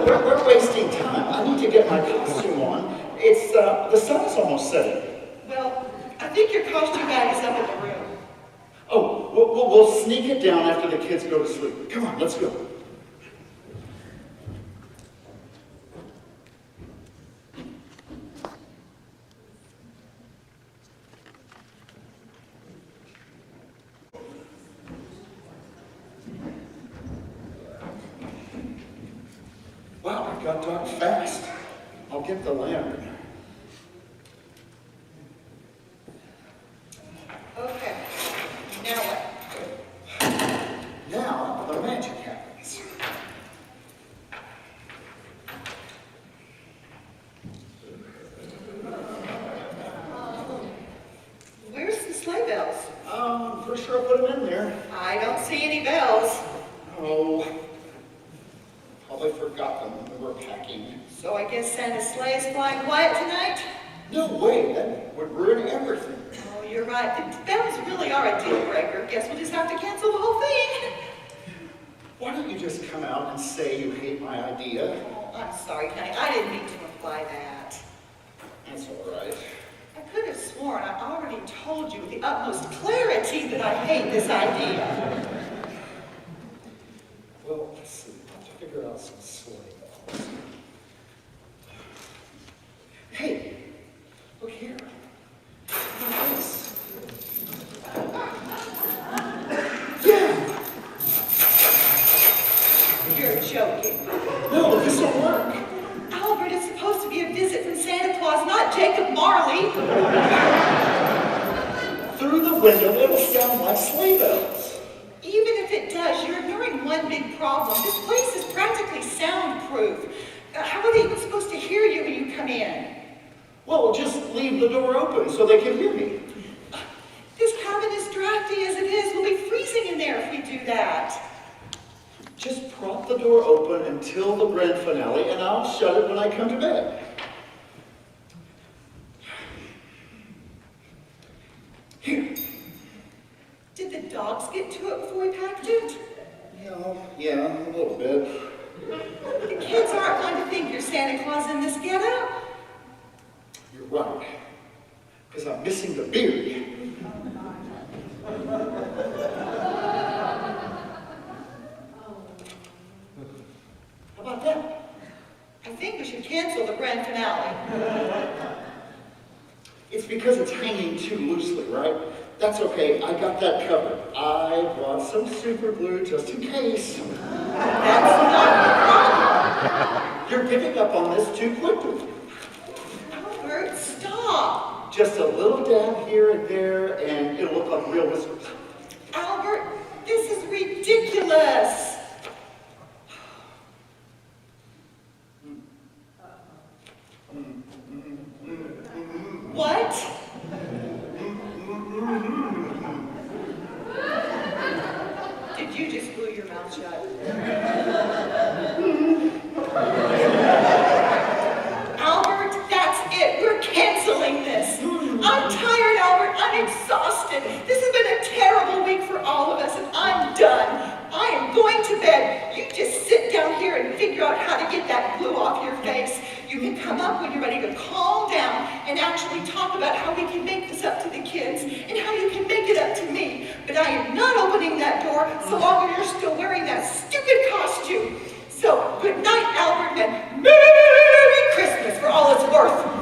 We're wasting time. I need to get my costume on. It's, the sun's almost setting. Well, I think your costume bag is up in the room. Oh, we'll sneak it down after the kids go to sleep. Come on, let's go. Wow, it got dark fast. I'll get the lantern. Okay, now what? Now, the magic happens. Where's the sleigh bells? I'm pretty sure I put them in there. I don't see any bells. Oh, probably forgot them when we were packing. So I guess Santa's sleigh is flying quiet tonight? No way, that would ruin everything. Oh, you're right. The bells really are a deal breaker. Guess we'll just have to cancel the whole thing. Why don't you just come out and say you hate my idea? Oh, I'm sorry, honey. I didn't mean to imply that. That's all right. I could have sworn I already told you with the utmost clarity that I hate this idea. Well, let's see. I'll have to figure out some sleigh bells. Hey, look here. Look at this. Yeah! You're joking. No, this will work. Albert, it's supposed to be a visit from Santa Claus, not Jacob Marley. Through the window, it'll sound like sleigh bells. Even if it does, you're ignoring one big problem. This place is practically soundproof. How are they even supposed to hear you when you come in? Well, just leave the door open so they can hear me. This cabin is drafty as it is. We'll be freezing in there if we do that. Just prop the door open until the grand finale, and I'll shut it when I come to bed. Here. Did the dogs get to it before we packed it? Yeah, a little bit. The kids aren't going to think you're Santa Claus in this getup. You're right. Because I'm missing the beard. How about that? I think we should cancel the grand finale. It's because it's hanging too loosely, right? That's okay, I got that covered. I brought some super glue just in case. That's not the problem. You're picking up on this too quickly. Albert, stop. Just a little dab here and there, and it'll look like real whiskers. Albert, this is ridiculous. What? Did you just glue your mouth shut? Albert, that's it. We're canceling this. I'm tired, Albert. I'm exhausted. This has been a terrible week for all of us, and I'm done. I am going to bed. You just sit down here and figure out how to get that glue off your face. You can come up when you're ready to calm down and actually talk about how we can make this up to the kids and how you can make it up to me. But I am not opening that door so long as you're still wearing that stupid costume. So, good night, Albert, and Merry Christmas for all it's worth.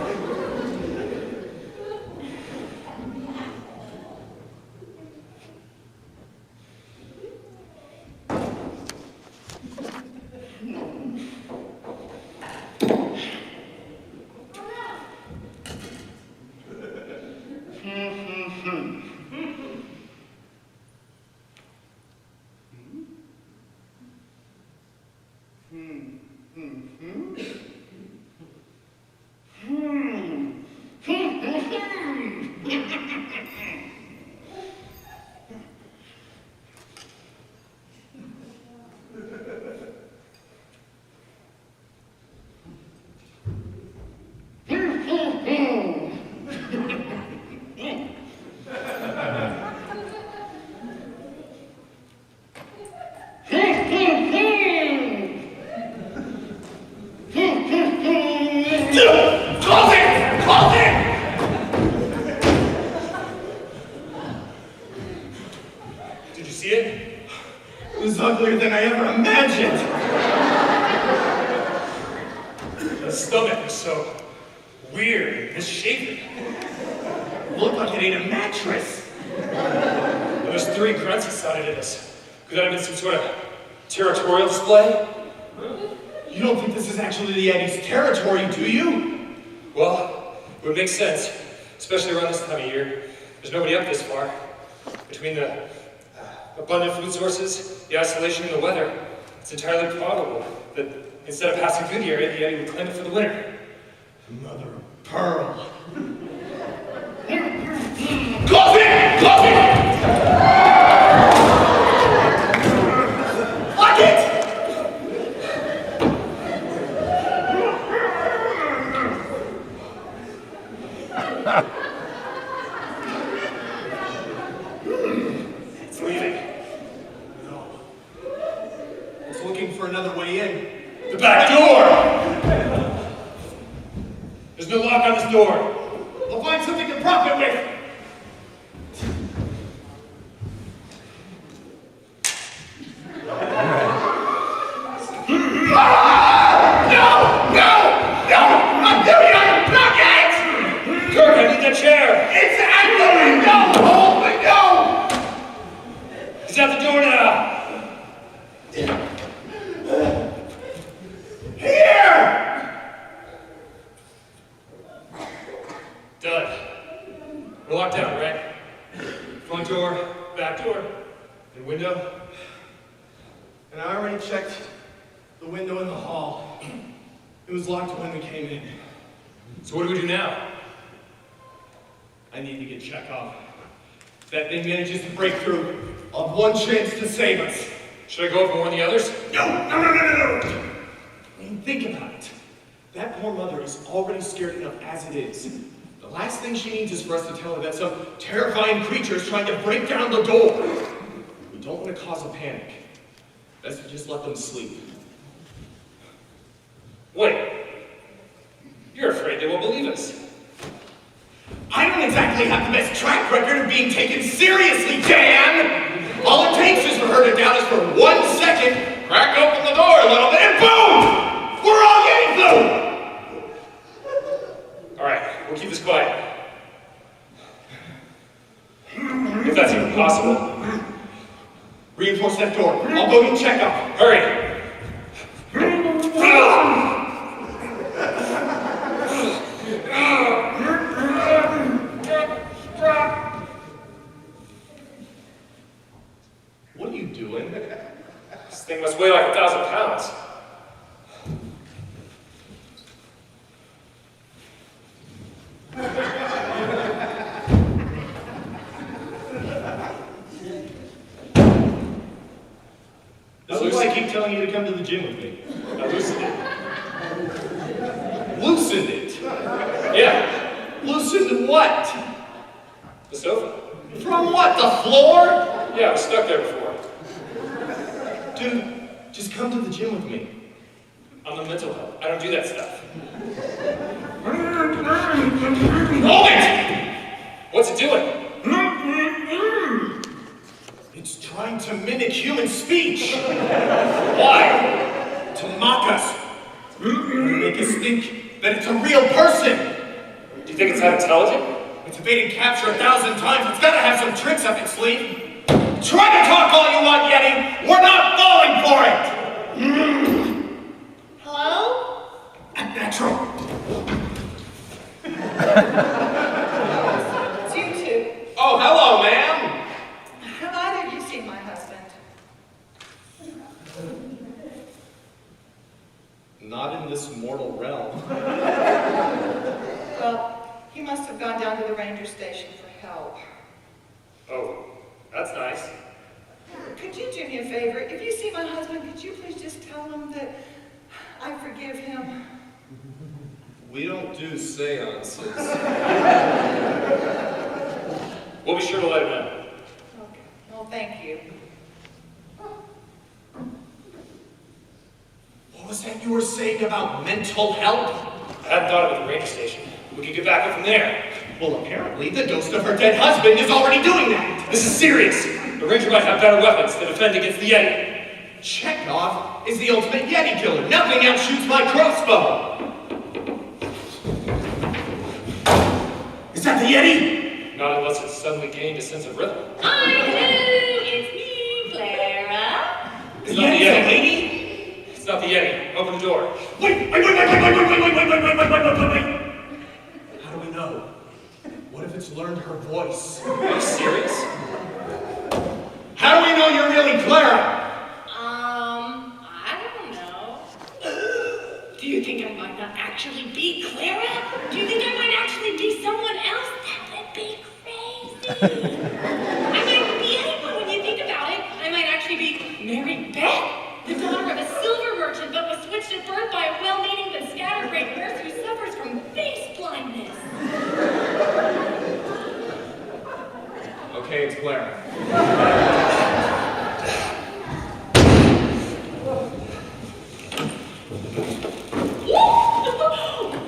Did you see it? It was uglier than I ever imagined. The stomach was so weird and misshapen. It looked like it ate a mattress. And those 3 grunts he sounded at us. Could that have been some sort of territorial display? You don't think this is actually the Yeti's territory, do you? Well, it would make sense, especially around this time of year. There's nobody up this far. Between the abundant food sources, the isolation, and the weather, it's entirely probable that instead of passing through the area, the Yeti would claim it for the winter. Mother of pearl. Close it! Close it! Lock it! It's leaving. No. It's looking for another way in. The back door! There's no lock on this door. I'll find something to prop it with. Kirk, I need that chair! It's at the window! Hold the window! He's at the door now! Here! Done. We're locked down, right? Front door, back door, and window. And I already checked the window in the hall. It was locked when we came in. So what do we do now? I need to get Chekhov. If that thing manages to break through, I'll have one chance to save us. Should I go up and warn the others? No! I mean, think about it. That poor mother is already scared enough as it is. The last thing she needs is for us to tell her that some terrifying creature is trying to break down the door. We don't want to cause a panic. Best to just let them sleep. Wait. You're afraid they won't believe us. I don't exactly have the best track record of being taken seriously, Dan! All it takes is for her to doubt us for 1 second, crack open the door a little bit, and boom! We're all getting through! All right, we'll keep this quiet. If that's even possible. Reinforce that door. I'll go get Chekhov. Hurry! What are you doing? This thing must weigh like 1,000 pounds. telling you to come to the gym with me. I loosened it. Loosened it? Yeah, Loosened what? the sofa. From what, the floor? Yeah, I was stuck there before. Dude, just come to the gym with me. I'm a mental health. I don't do that stuff. Hold it! What's it doing? It's trying to mimic human speech. Why? To mock us. To make us think that it's a real person. Do you think it's that intelligent? It's evaded capture 1,000 times. It's gotta have some tricks up its sleeve. Try to talk all you want, Yeti. We're not falling for it. Hello? Natural. It's you two. Oh, hello, ma'am. Have either of you seen my husband? Not in this mortal realm. Well, he must have gone down to the ranger station for help. Oh, that's nice. Could you do me a favor? If you see my husband, could you please just tell him that I forgive him? We don't do seances. We'll be sure to let him know. Okay. Well, thank you. What was that you were saying about mental health? I hadn't thought of it at the ranger station. We could get back up from there. Well, apparently the ghost of her dead husband is already doing that. This is serious. The ranger might have better weapons to defend against the Yeti. Chekhov is the ultimate Yeti killer. Nothing outshoots my crossbow. Is that the Yeti? Not unless it's suddenly gained a sense of rhythm. Hi, hello, it's me, Clara. It's not the Yeti's a Yeti. lady? It's not the Yeti. Open the door. Wait. How do we know? What if it's learned her voice? Are you serious? How do we know you're really Clara? I don't know. Do you think I might not actually be Clara? Do you think I might actually be someone else? That would be crazy. I might be anyone when you think about it. I might actually be Mary Beth, the daughter of a silver merchant, but was switched at birth by a well-meaning but scatterbrained nurse who suffers from face blindness. Okay, it's Clara.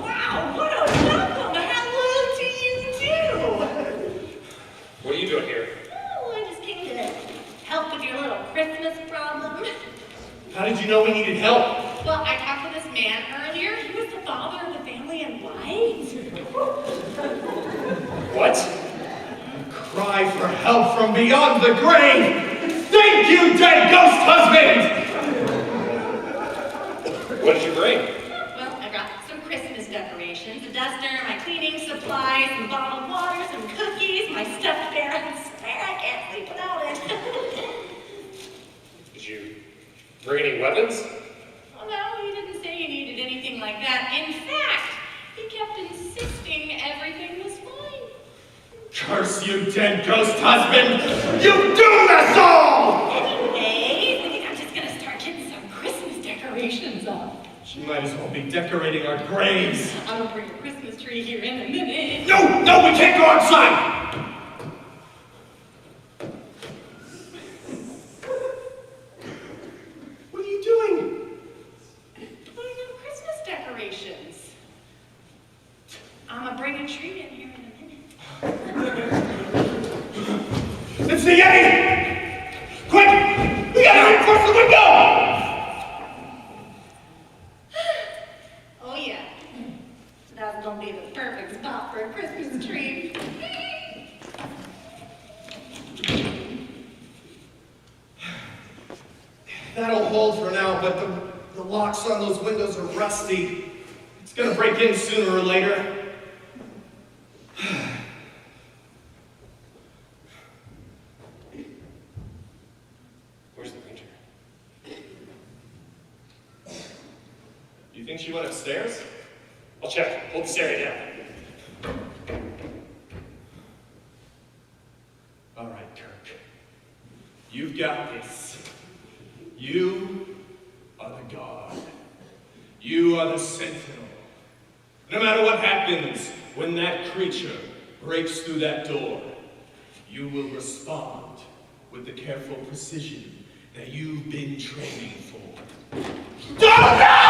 Wow, what a welcome! Hello to you too! What are you doing here? Oh, I just came to help with your little Christmas problem. How did you know we needed help? Well, I talked to this man earlier. He was the father of the family in white. What? Cry for help from beyond the grave! Thank you, dead ghost husband! What did you bring? Well, I brought some Christmas decorations, a duster, my cleaning supplies, some bottled water, some cookies, my stuffed bear. I swear I can't sleep without it. Did you bring any weapons? Oh, no, he didn't say you needed anything like that. In fact, he kept insisting everything was fine. Curse you, dead ghost husband! You doomed us all! Anyways, I think I'm just gonna start getting some Christmas decorations up. She might as well be decorating our graves. I'm gonna bring a Christmas tree here in a minute. No, we can't go outside! What are you doing? Putting up Christmas decorations. I'm gonna bring a tree in here in a minute. It's the Yeti! Quick! We gotta reinforce the window! Oh yeah. That's gonna be the perfect spot for a Christmas tree. That'll hold for now, but the locks on those windows are rusty. It's gonna break in sooner or later. Where's the ranger? You think she went upstairs? I'll check. Hold this area down. All right, Kirk. You've got this. You the sentinel. No matter what happens when that creature breaks through that door, you will respond with the careful precision that you've been training for. Oh no!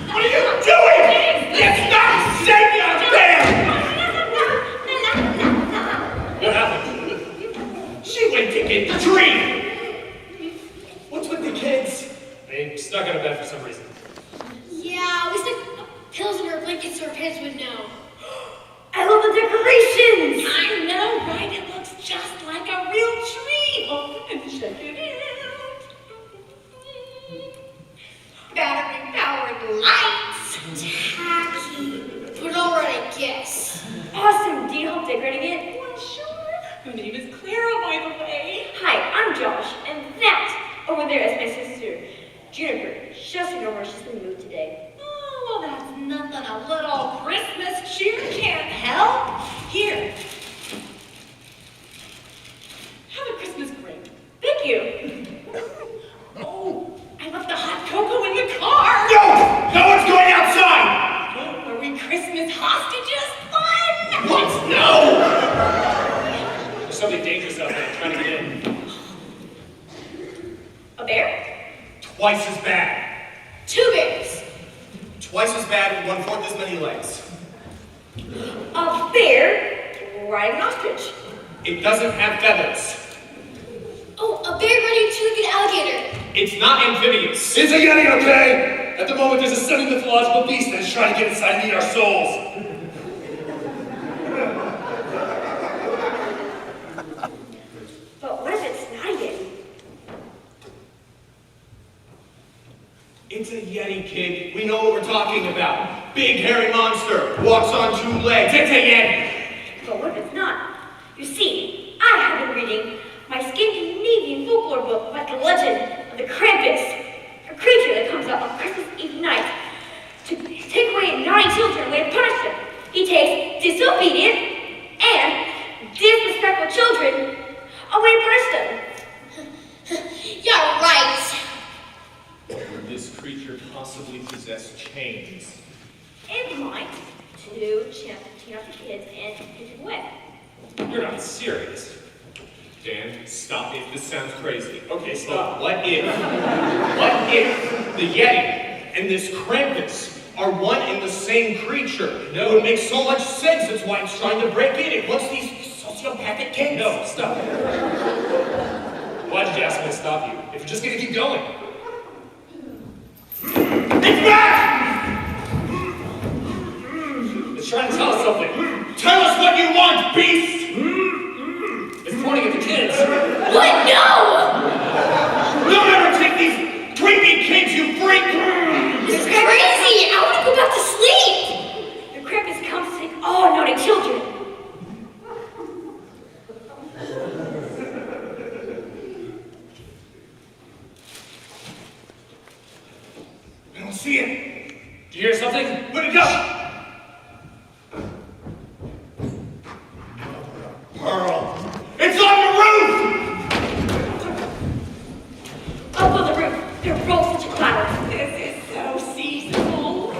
What are you doing? It's not safe out there! What happened? She went to get the tree! What's with the kids? They snuck out of bed for some reason. Yeah, we stuck pills in her blankets so her parents would know. I love the decorations! I know, right? It looks just like a real tree. Oh, and check it out. Battery-powered lights. Tacky. Put over it, I guess. Awesome! Do you help decorating it? Well, sure. Her name is Clara, by the way. Hi, I'm Josh, and that over there is my sister, Juniper. She doesn't know where she's gonna move today. Oh, well, that's nothing. A little Christmas cheer can't help. Here. Have a Christmas break. Thank you. Oh, I left the hot cocoa in the car. No! No one's going outside! Oh, are we Christmas hostages? Fun! What? No! There's something dangerous out there trying to get in. A bear? Twice as bad. 2 bears. Twice as bad and 1/4 as many legs. A bear riding an ostrich. It doesn't have feathers. Oh, a bear running to an alligator. It's not amphibious. Is it getting okay? At the moment, there's a semi-mythological beast that's trying to get inside and eat our souls. But what if it's not a Yeti? It's a Yeti, kid. We know what we're talking about. Big, hairy monster. Walks on 2 legs. It's a Yeti. But what if it's not? You see, I have been reading my Scandinavian folklore book about the legend of the Krampus, a creature that comes out on Christmas Eve night to take away naughty children away to punish them. He takes disobedient and disrespectful children away to punish them. You're right. Would this creature possibly possess chains? It might to chain up the kids and take them away. You're not serious. Dan, stop if this sounds crazy. Okay, stop. What if the Yeti and this Krampus are one and the same creature? No. It would make so much sense. That's why it's trying to break in. It wants these sociopathic kids. No, stop. Why did you ask me to stop you? If you're just gonna keep going. It's back! It's trying to tell us something. Tell us what you want, beast! It's pointing at the kids. What? No! Don't ever take these creepy kids, you freak! This is crazy. I want to go back to sleep. The Krampus comes to take all naughty children. I don't see it. Do you hear something? Where'd it go? Pearl. It's on the roof! Up on the roof, there rolls such a clatter. This is so seasonal.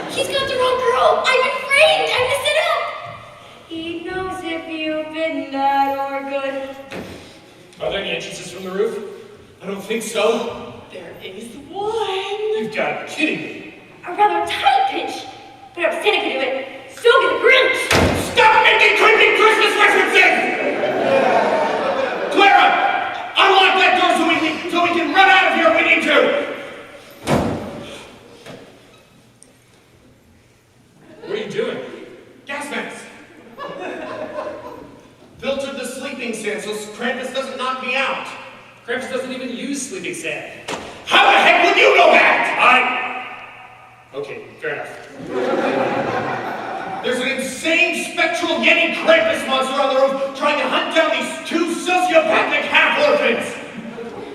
He's got the wrong girl. I've been framed. I messed it up. He knows if you've been bad or good. Are there any entrances from the roof? I don't think so. There is one. You've got to be kidding me. A rather tight pinch. But if Santa can do it, so can the Grinch. Stop making creepy Christmas references! Clara! Unlock that door so we can run out of here if we need to! What are you doing? Gas mask! Filtered the sleeping sand so Krampus doesn't knock me out. Krampus doesn't even use sleeping sand. How the heck would you know that? Okay, fair enough. There's an insane spectral Yeti Krampus monster on the roof trying to hunt down these 2 sociopathic half-orphans.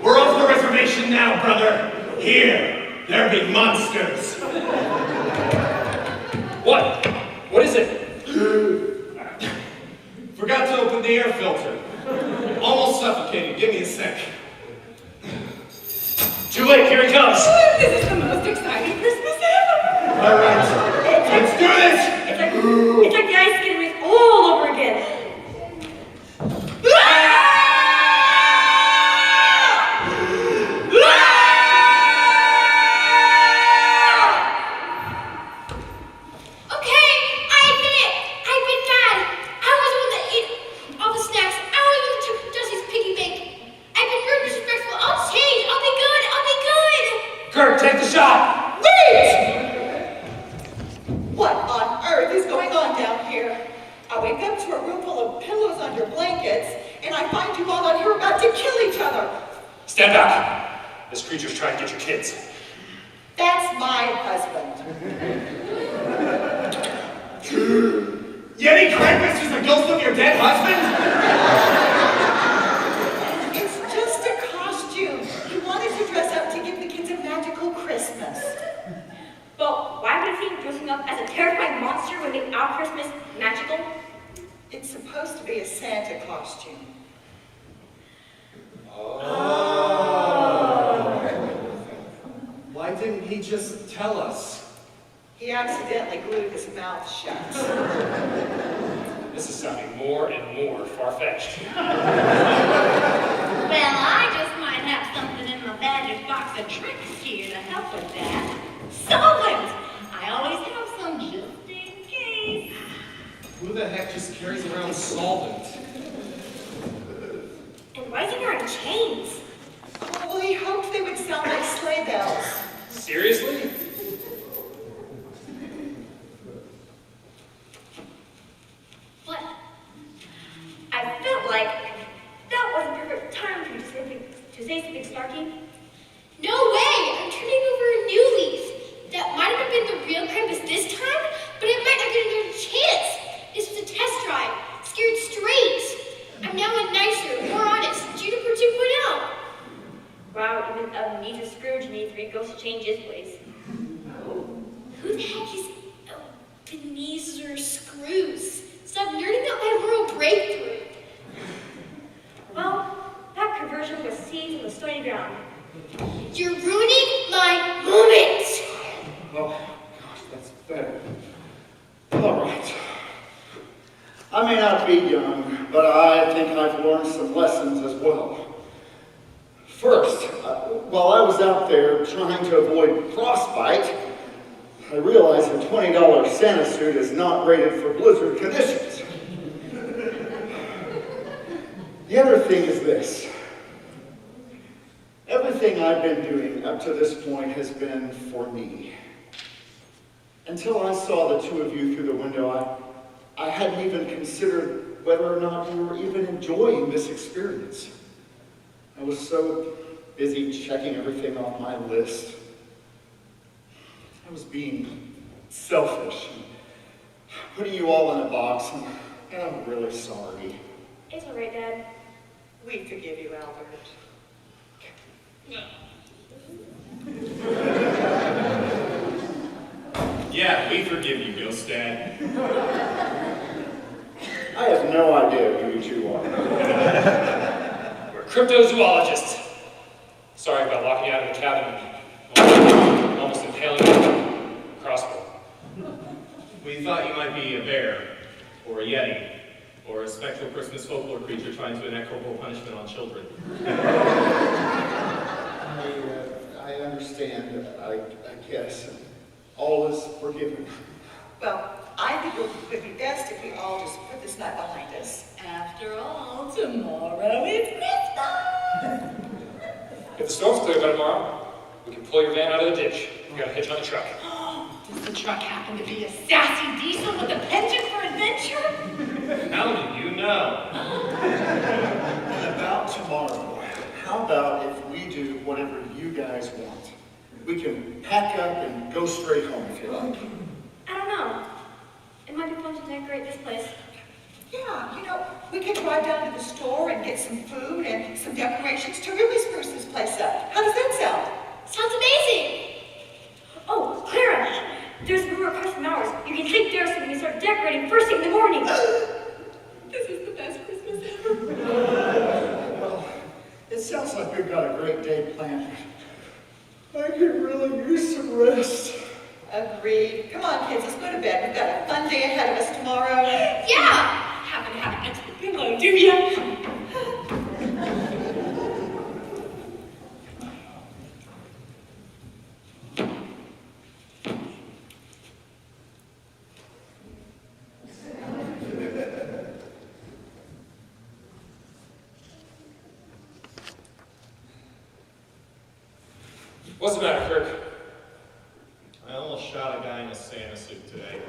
We're off the reservation now, brother. Here, there be monsters. What? What is it? Forgot to open the air filter. Almost suffocated. Give me a sec. Too late, here he comes. This is the most exciting Christmas ever. All right, let's do this. It's like the ice skating race all over again. Okay, I admit it. I've been bad. I was the one that ate all the snacks. I was the one that took Dusty's piggy bank. I've been rude and disrespectful. I'll change. I'll be good. I'll be good. Kurt, take the shot. Wait! What on earth is going on down here? I wake up to a room full of pillows under blankets, and I find you all out here about to kill each other. Stand back. This creature's trying to get your kids. That's my husband. Yeti Krampus is the ghost of your dead husband? It's just a costume. He wanted to dress up to give the kids a magical Christmas. But why would I think dressing up as a terrifying monster would make our Christmas magical? It's supposed to be a Santa costume. Why didn't he just tell us? He accidentally glued his mouth shut. This is sounding more and more far-fetched. Well, I just might have something in my badger's box of tricks here to help with that. Solvent! I always have some just in case. Who the heck just carries around solvent? And why is he wearing chains? Oh, well, he hoped they would sound like sleigh bells. Seriously? What? I felt like that was a perfect time for you to say something snarky. No way! I'm turning over a new leaf. That might have been the real Krampus this time, but it might not get another chance. This was a test drive. Scared straight. I'm now a nicer, more honest Juniper 2.0. Wow, even Ebenezer Scrooge needs three ghosts to change his ways. Who the heck is Ebenezer Scrooge? Stop nerding out my moral breakthrough. Well, that conversion was seeds on the stony ground. You're ruining my moment. Oh, gosh, that's better. All right. I may not be young, but I think I've learned some lessons as well. First, while I was out there trying to avoid frostbite, I realized a $20 Santa suit is not rated for blizzard conditions. The other thing is this. Everything I've been doing up to this point has been for me. Until I saw the two of you through the window, I hadn't even considered whether or not you were even enjoying this experience. I was so busy checking everything off my list. I was being selfish, putting you all in a box, and I'm really sorry. It's all right, Dad. We forgive you, Albert. Yeah, we forgive you, Ghost Dad. I have no idea who you two are. We're cryptozoologists. Sorry about locking you out of the cabin and almost impaling you with a crossbow. We thought you might be a bear, or a Yeti, or a spectral Christmas folklore creature trying to enact corporal punishment on children. I understand, I guess. All is forgiven. Well, I think it would be best if we all just put this night behind us. After all, tomorrow is Christmas! If the storm's cleared by tomorrow, we can pull your van out of the ditch. We got a hitch on the truck. Does the truck happen to be a sassy diesel with a penchant for adventure? How do you know? And about tomorrow, how about if we do whatever you guys want? We can pack up and go straight home if you like. I don't know. It might be fun to decorate this place. Yeah, you know, we could drive down to the store and get some food and some decorations to really spruce this place up. How does that sound? Sounds amazing. Oh, Clara! There's a room across from ours. You can sleep there so we can start decorating first thing in the morning. This is the best Christmas ever. Well, it sounds like we've got a great day planned. rest. Agreed. Come on, kids, let's go to bed. We've got a fun day ahead of us tomorrow. Yeah! Happen to have an extra pillow, do ya? What's the matter, Kirk? I almost shot a guy in a Santa suit today.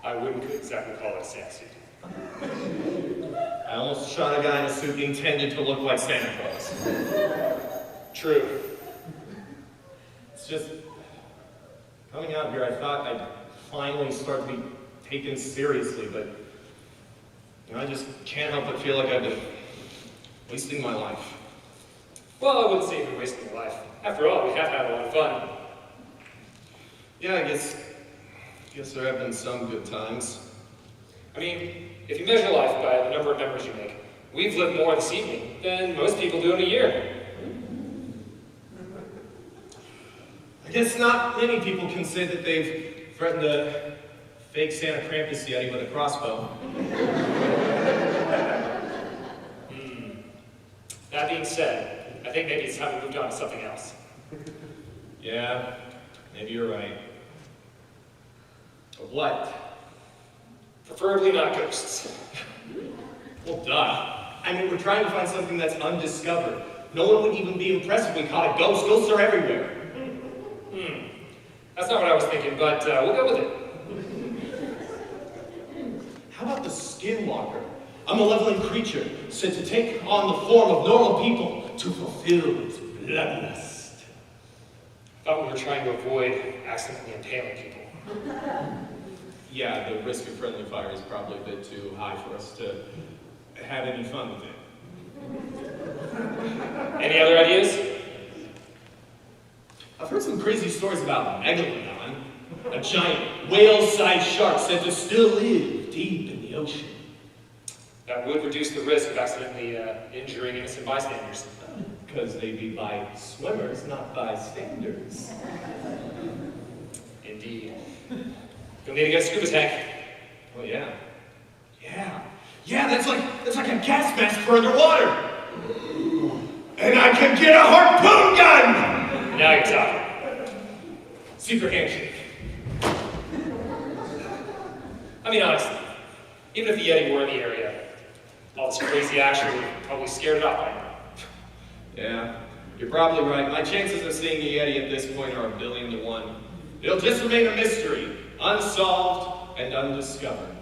I wouldn't exactly call it a Santa suit. I almost shot a guy in a suit intended to look like Santa Claus. True. It's just, coming out here, I thought I'd finally start to be taken seriously, but I just can't help but feel like I've been wasting my life. Well, I wouldn't say you've been wasting your life. After all, we have had a lot of fun. Yeah, I guess there have been some good times. I mean, if you measure life by the number of memories you make, we've lived more this evening than most people do in a year. I guess not many people can say that they've threatened to fake Santa Krampus Yeti with a crossbow. That being said, I think maybe it's time we moved on to something else. Yeah, maybe you're right. But what? Preferably not ghosts. Well, duh. I mean, we're trying to find something that's undiscovered. No one would even be impressed if we caught a ghost. Ghosts are everywhere. That's not what I was thinking, but we'll go with it. How about the Skinwalker? A malevolent creature said to take on the form of normal people to fulfill its bloodlust. Thought we were trying to avoid accidentally impaling people. Yeah, the risk of friendly fire is probably a bit too high for us to have any fun with it. Any other ideas? I've heard some crazy stories about Megalodon, a giant whale-sized shark said to still live deep in the ocean. That would reduce the risk of accidentally injuring innocent bystanders. Because they be by swimmers, not bystanders. Indeed. You'll need to get a scuba tank. Oh yeah. Yeah, that's like a gas mask for underwater. And I can get a harpoon gun! Now you're talking. Secret handshake. I mean, honestly, even if the Yeti were in the area, all this crazy action would probably scare it off by now. Yeah, you're probably right. My chances of seeing a Yeti at this point are 1,000,000,000 to 1. It'll just remain a mystery, unsolved and undiscovered.